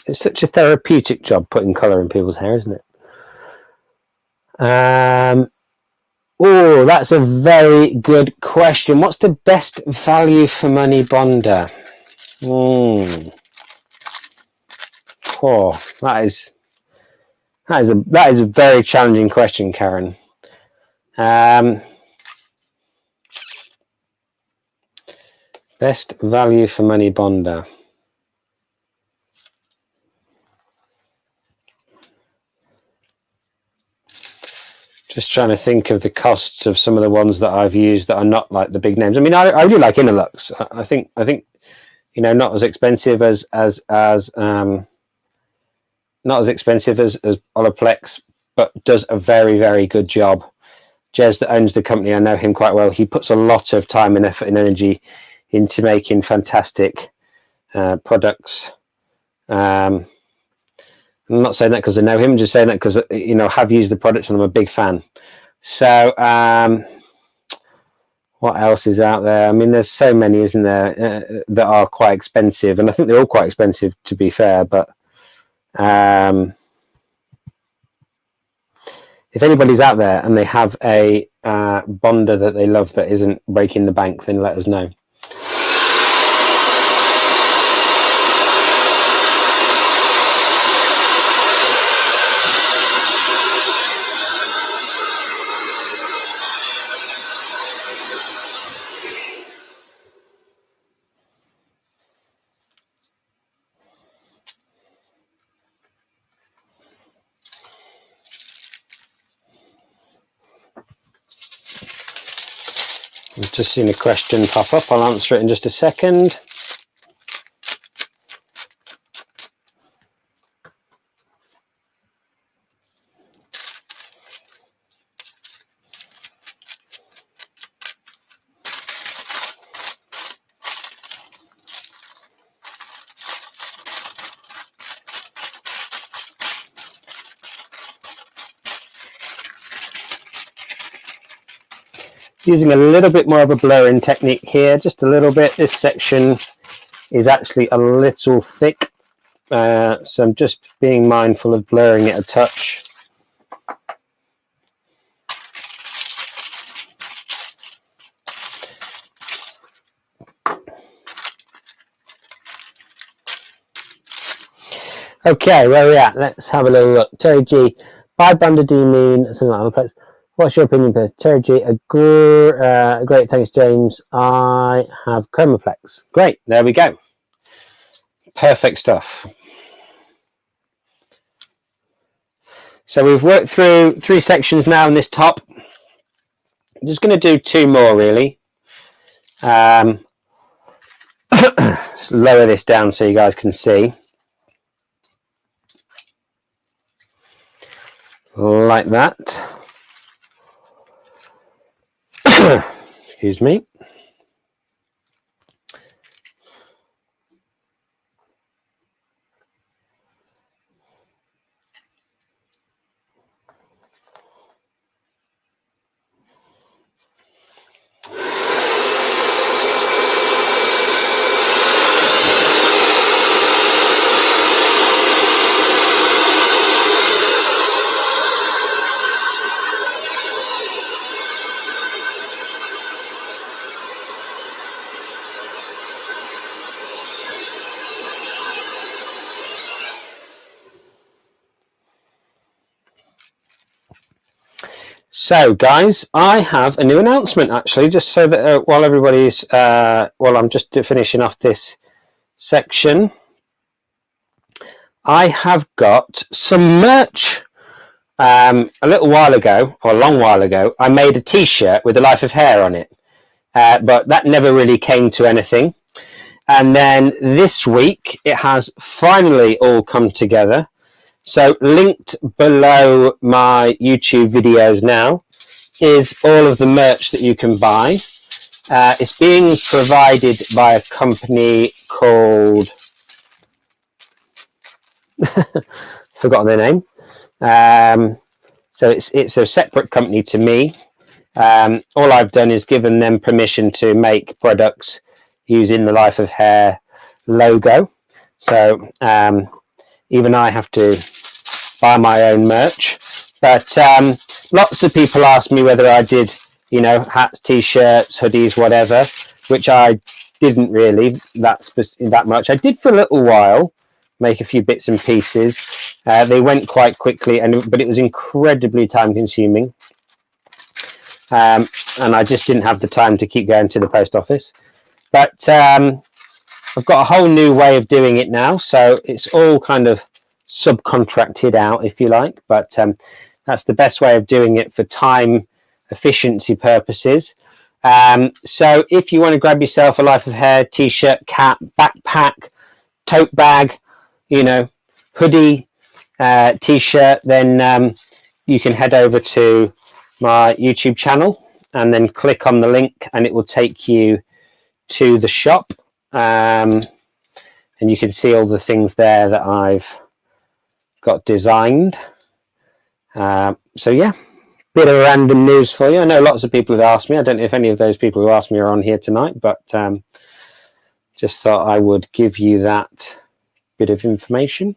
It's such a therapeutic job putting colour in people's hair, isn't it? Oh, that's a very good question. What's the best value for money bonder? Oh, that is a very challenging question, Karen. Best value for money bonder. Just trying to think of the costs of some of the ones that I've used that are not like the big names. I mean, I really like Innerlux. I think you know, not as expensive as not as expensive as Olaplex, but does a very, very good job. Jez, that owns the company, I know him quite well. He puts a lot of time and effort and energy into making fantastic products. I'm not saying that because I know him, I'm just saying that because, you know, I have used the products and I'm a big fan. So what else is out there? I mean, there's so many, isn't there, that are quite expensive, and I think they're all quite expensive, to be fair. But if anybody's out there and they have a bonder that they love that isn't breaking the bank, then let us know. I've just seen a question pop up. I'll answer it in just a second. Using a little bit more of a blurring technique here, just a little bit. This section is actually a little thick, so I'm just being mindful of blurring it a touch. Okay, where are we at? Let's have a little look. Terry G, by bonder do you mean something like that? What's your opinion, please? Terry G, great, thanks, James. I have Chromaplex. Great, there we go. Perfect stuff. So we've worked through 3 sections now in this top. I'm just going to do 2 more really. Let's lower this down so you guys can see. Like that. Excuse me. So guys, I have a new announcement actually, just so that while everybody's while I'm just finishing off this section, I have got some merch. A little while ago, or a long while ago, I made a t-shirt with the life of hair on it, but that never really came to anything. And then this week it has finally all come together. So linked below my YouTube videos now is all of the merch that you can buy. It's being provided by a company called, forgotten their name. So it's a separate company to me. All I've done is given them permission to make products using the Life of Hair logo. So even I have to buy my own merch, but lots of people ask me whether I did, you know, hats, t-shirts, hoodies, whatever, which I didn't really that much. I did for a little while, make a few bits and pieces. They went quite quickly, but it was incredibly time consuming, and I just didn't have the time to keep going to the post office. But I've got a whole new way of doing it now, so it's all kind of subcontracted out, if you like, but that's the best way of doing it for time efficiency purposes. So if you want to grab yourself a Life of Hair t-shirt, cap, backpack, tote bag, you know, hoodie, t-shirt, then you can head over to my YouTube channel and then click on the link and it will take you to the shop, and you can see all the things there that I've got designed. So yeah, bit of random news for you. I know lots of people have asked me. I don't know if any of those people who asked me are on here tonight, but just thought I would give you that bit of information.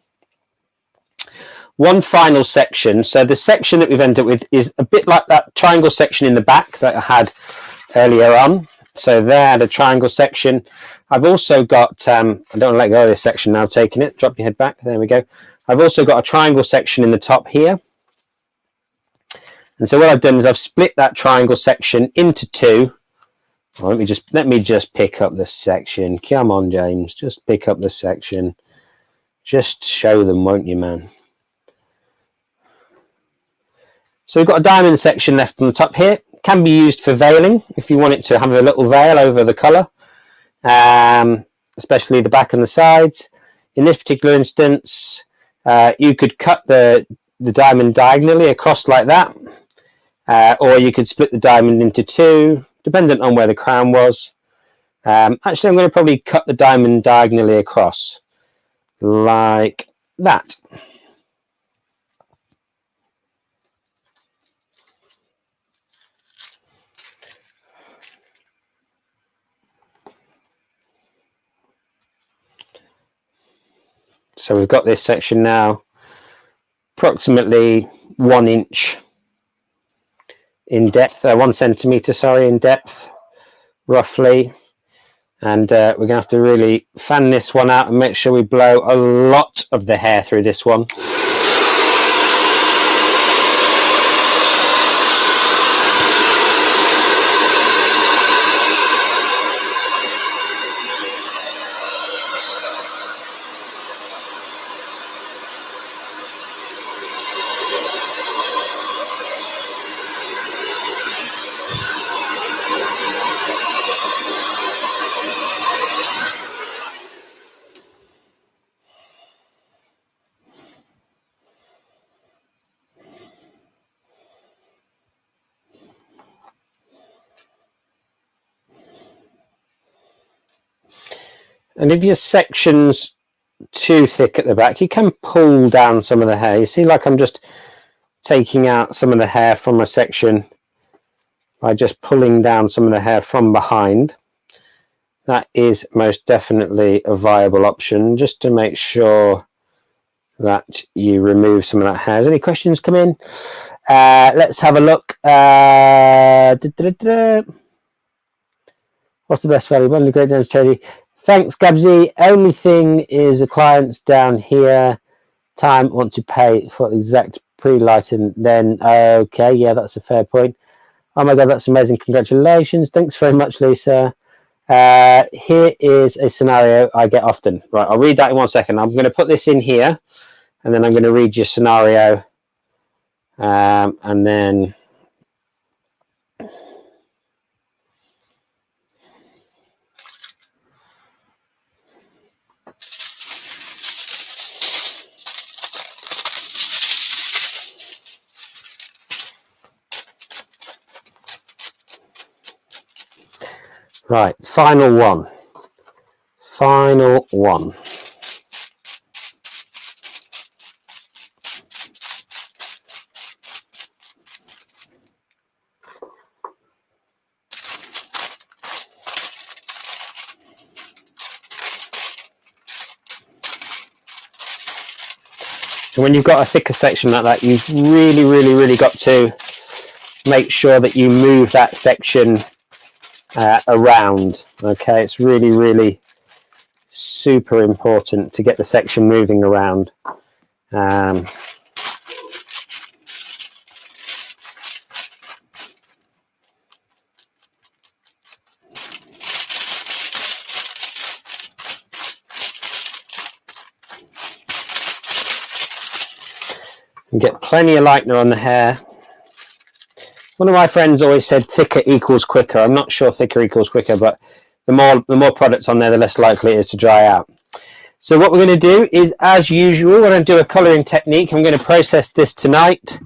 One final section. So the section that we've ended up with is a bit like that triangle section in the back that I had earlier on. So there, the triangle section. I've also got, I don't want to let go of this section now, taking it, drop your head back, there we go. I've also got a triangle section in the top here. And so what I've done is I've split that triangle section into 2. Well, let me just pick up the section. Come on, James, just pick up the section. Just show them, won't you, man? So we've got a diamond section left on the top here. Can be used for veiling if you want it to have a little veil over the colour, especially the back and the sides. In this particular instance, you could cut the diamond diagonally across like that, or you could split the diamond into 2, dependent on where the crown was. Actually, I'm going to probably cut the diamond diagonally across like that. So we've got this section now approximately 1 inch in depth, 1 centimetre, sorry, in depth, roughly. And we're going to have to really fan this one out and make sure we blow a lot of the hair through this one. And if your section's too thick at the back, you can pull down some of the hair. You see, like I'm just taking out some of the hair from a section by just pulling down some of the hair from behind. That is most definitely a viable option, just to make sure that you remove some of that hair. Has any questions come in? Let's have a look. What's the best value? One of the great names, Tony. Thanks, Gabsy. Only thing is the clients down here time want to pay for the exact pre-lighting. Then okay, yeah, that's a fair point. Oh my god, that's amazing. Congratulations. Thanks very much, Lisa. Here is a scenario I get often. Right, I'll read that in 1 second. I'm going to put this in here, and then I'm going to read your scenario, and then right, final one. So when you've got a thicker section like that, you've really got to make sure that you move that section around. Okay, it's really super important to get the section moving around. And get plenty of lightener on the hair. One of my friends always said thicker equals quicker. I'm not sure thicker equals quicker, but the more products on there, the less likely it is to dry out. So what we're going to do is, as usual, we're going to do a colouring technique. I'm going to process this tonight,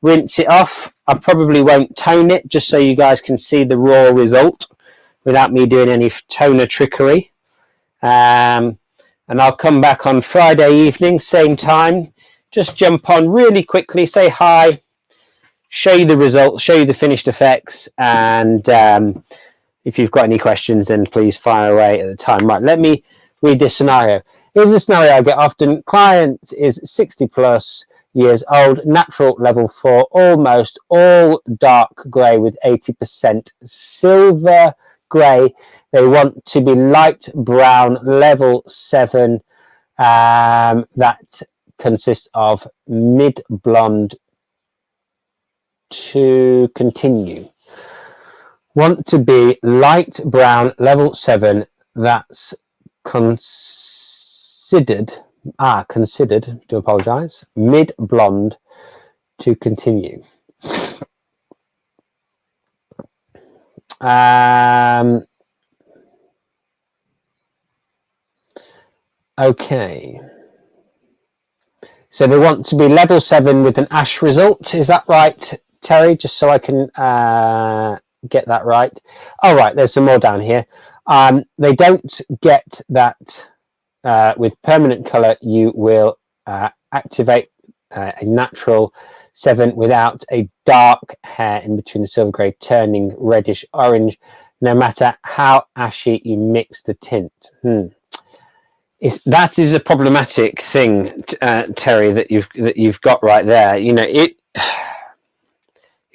rinse it off. I probably won't tone it, just so you guys can see the raw result without me doing any toner trickery. And I'll come back on Friday evening, same time. Just jump on really quickly, say hi, show you the results, show you the finished effects, and if you've got any questions, then please fire away at the time. Right, let me read this scenario. Here's a scenario I get often. Client is 60 plus years old, natural level 4, almost all dark grey with 80% silver grey. They want to be light brown, level 7. That consists of mid blonde to continue. Want to be light brown, level 7. That's considered, do apologize, mid blonde to continue. Okay. So they want to be level 7 with an ash result. Is that right, Terry? Just so I can get that right. All right, there's some more down here. They don't get that with permanent color. You will activate a natural 7 without a dark hair in between the silver grey, turning reddish orange, no matter how ashy you mix the tint. That is a problematic thing, Terry, that you've got right there. You know, if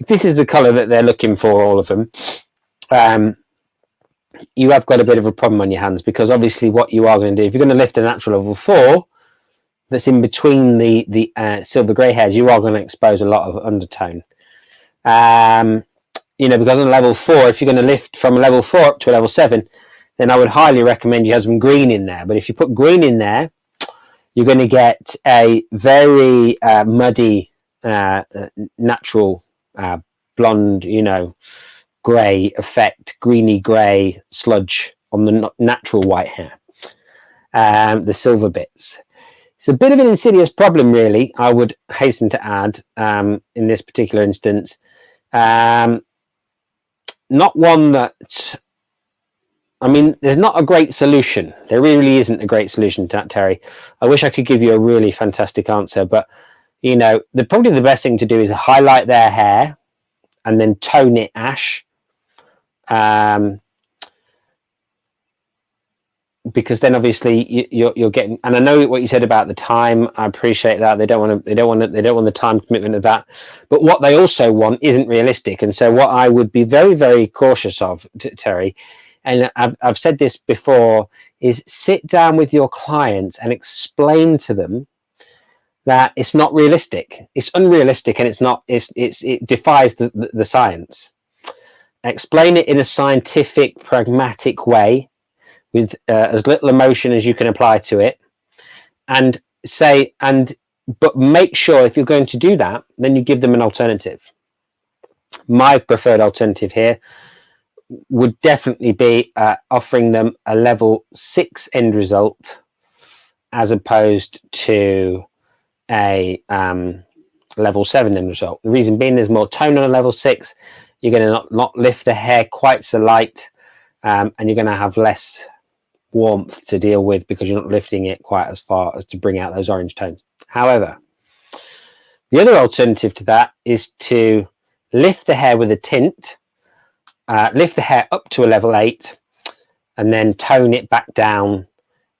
this is the color that they're looking for, all of them, you have got a bit of a problem on your hands, because obviously what you are going to do, if you're going to lift a natural level 4 that's in between the silver grey hairs, you are going to expose a lot of undertone. You know, because on level 4, if you're going to lift from a level 4 up to a level 7, then I would highly recommend you have some green in there. But if you put green in there, you're going to get a very muddy, natural blonde, you know, grey effect, greeny grey sludge on the natural white hair, the silver bits. It's a bit of an insidious problem, really, I would hasten to add, in this particular instance. Not one that I mean, there's not a great solution. There really isn't a great solution to that, Terry. I wish I could give you a really fantastic answer, but you know, probably the best thing to do is highlight their hair and then tone it ash. Because then obviously you're getting, and I know what you said about the time. I appreciate that. They don't want the time commitment of that. But what they also want isn't realistic. And so what I would be very, very cautious of, Terry, and I've said this before, is sit down with your clients and explain to them that it's not realistic. It's unrealistic, and it's not. It defies the science. Explain it in a scientific, pragmatic way, with as little emotion as you can apply to it, and but make sure if you're going to do that, then you give them an alternative. My preferred alternative here would definitely be offering them a level 6 end result as opposed to a level 7 end result. The reason being, there's more tone on a level 6. You're going to not lift the hair quite so light, and you're going to have less warmth to deal with because you're not lifting it quite as far as to bring out those orange tones. However, the other alternative to that is to lift the hair with a tint, lift the hair up to a level 8, and then tone it back down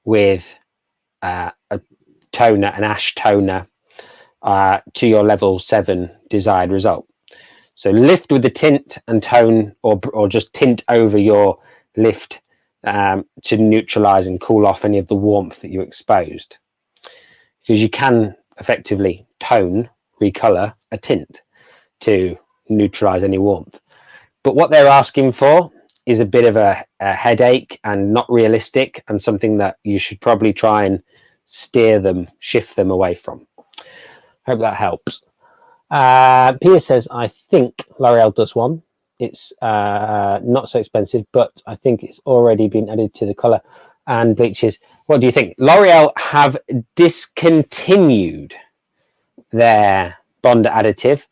with a toner, an ash toner, to your level 7 desired result. So lift with the tint and tone, or just tint over your lift to neutralize and cool off any of the warmth that you exposed, because you can effectively recolor a tint to neutralize any warmth. But what they're asking for is a bit of a headache and not realistic, and something that you should probably try and shift them away from. Hope that helps. Pia says, I think L'Oreal does one. It's not so expensive, but I think it's already been added to the color and bleaches. What do you think? L'Oreal have discontinued their bonder additive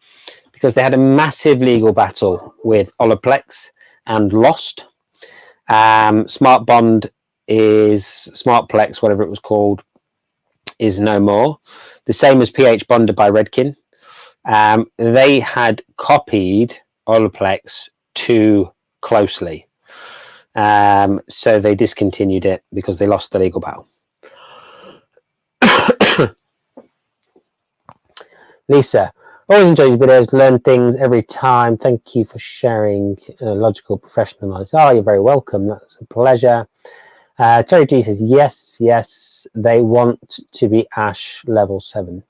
because they had a massive legal battle with Olaplex and lost. Smartbond Smartplex, whatever it was called, is no more. The same as pH Bonder by Redken. They had copied Olaplex too closely, so they discontinued it because they lost the legal battle. Lisa, always enjoy your videos, learn things every time. Thank you for sharing logical professional knowledge. Oh, you're very welcome. That's a pleasure. Terry G says, yes, they want to be Ash level 7.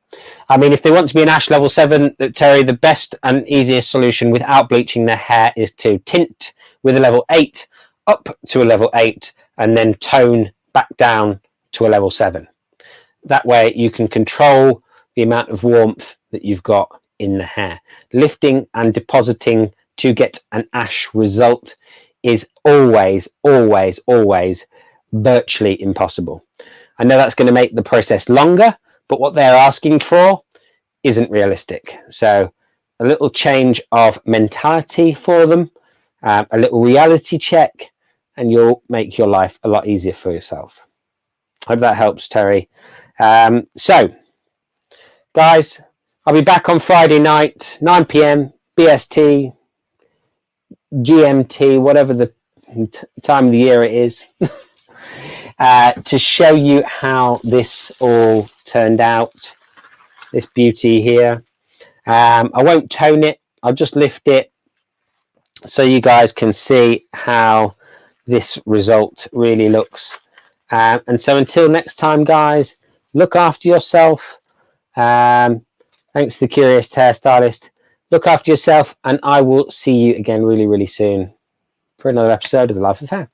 I mean, if they want to be an Ash level 7, Terry, the best and easiest solution without bleaching their hair is to tint with a level 8 up to a level 8 and then tone back down to a level 7. That way you can control the amount of warmth that you've got in the hair. Lifting and depositing to get an Ash result is always virtually impossible. I know that's going to make the process longer, but what they're asking for isn't realistic. So a little change of mentality for them, a little reality check, and you'll make your life a lot easier for yourself. Hope that helps, Terry. So, guys, I'll be back on Friday night, 9 p.m, BST, GMT, whatever the time of the year it is, to show you how this all turned out, this beauty here. I won't tone it, I'll just lift it so you guys can see how this result really looks. And so until next time, guys, look after yourself. Thanks to the Curious Hairstylist. Look after yourself, and I will see you again really, really soon for another episode of The Life of Hair.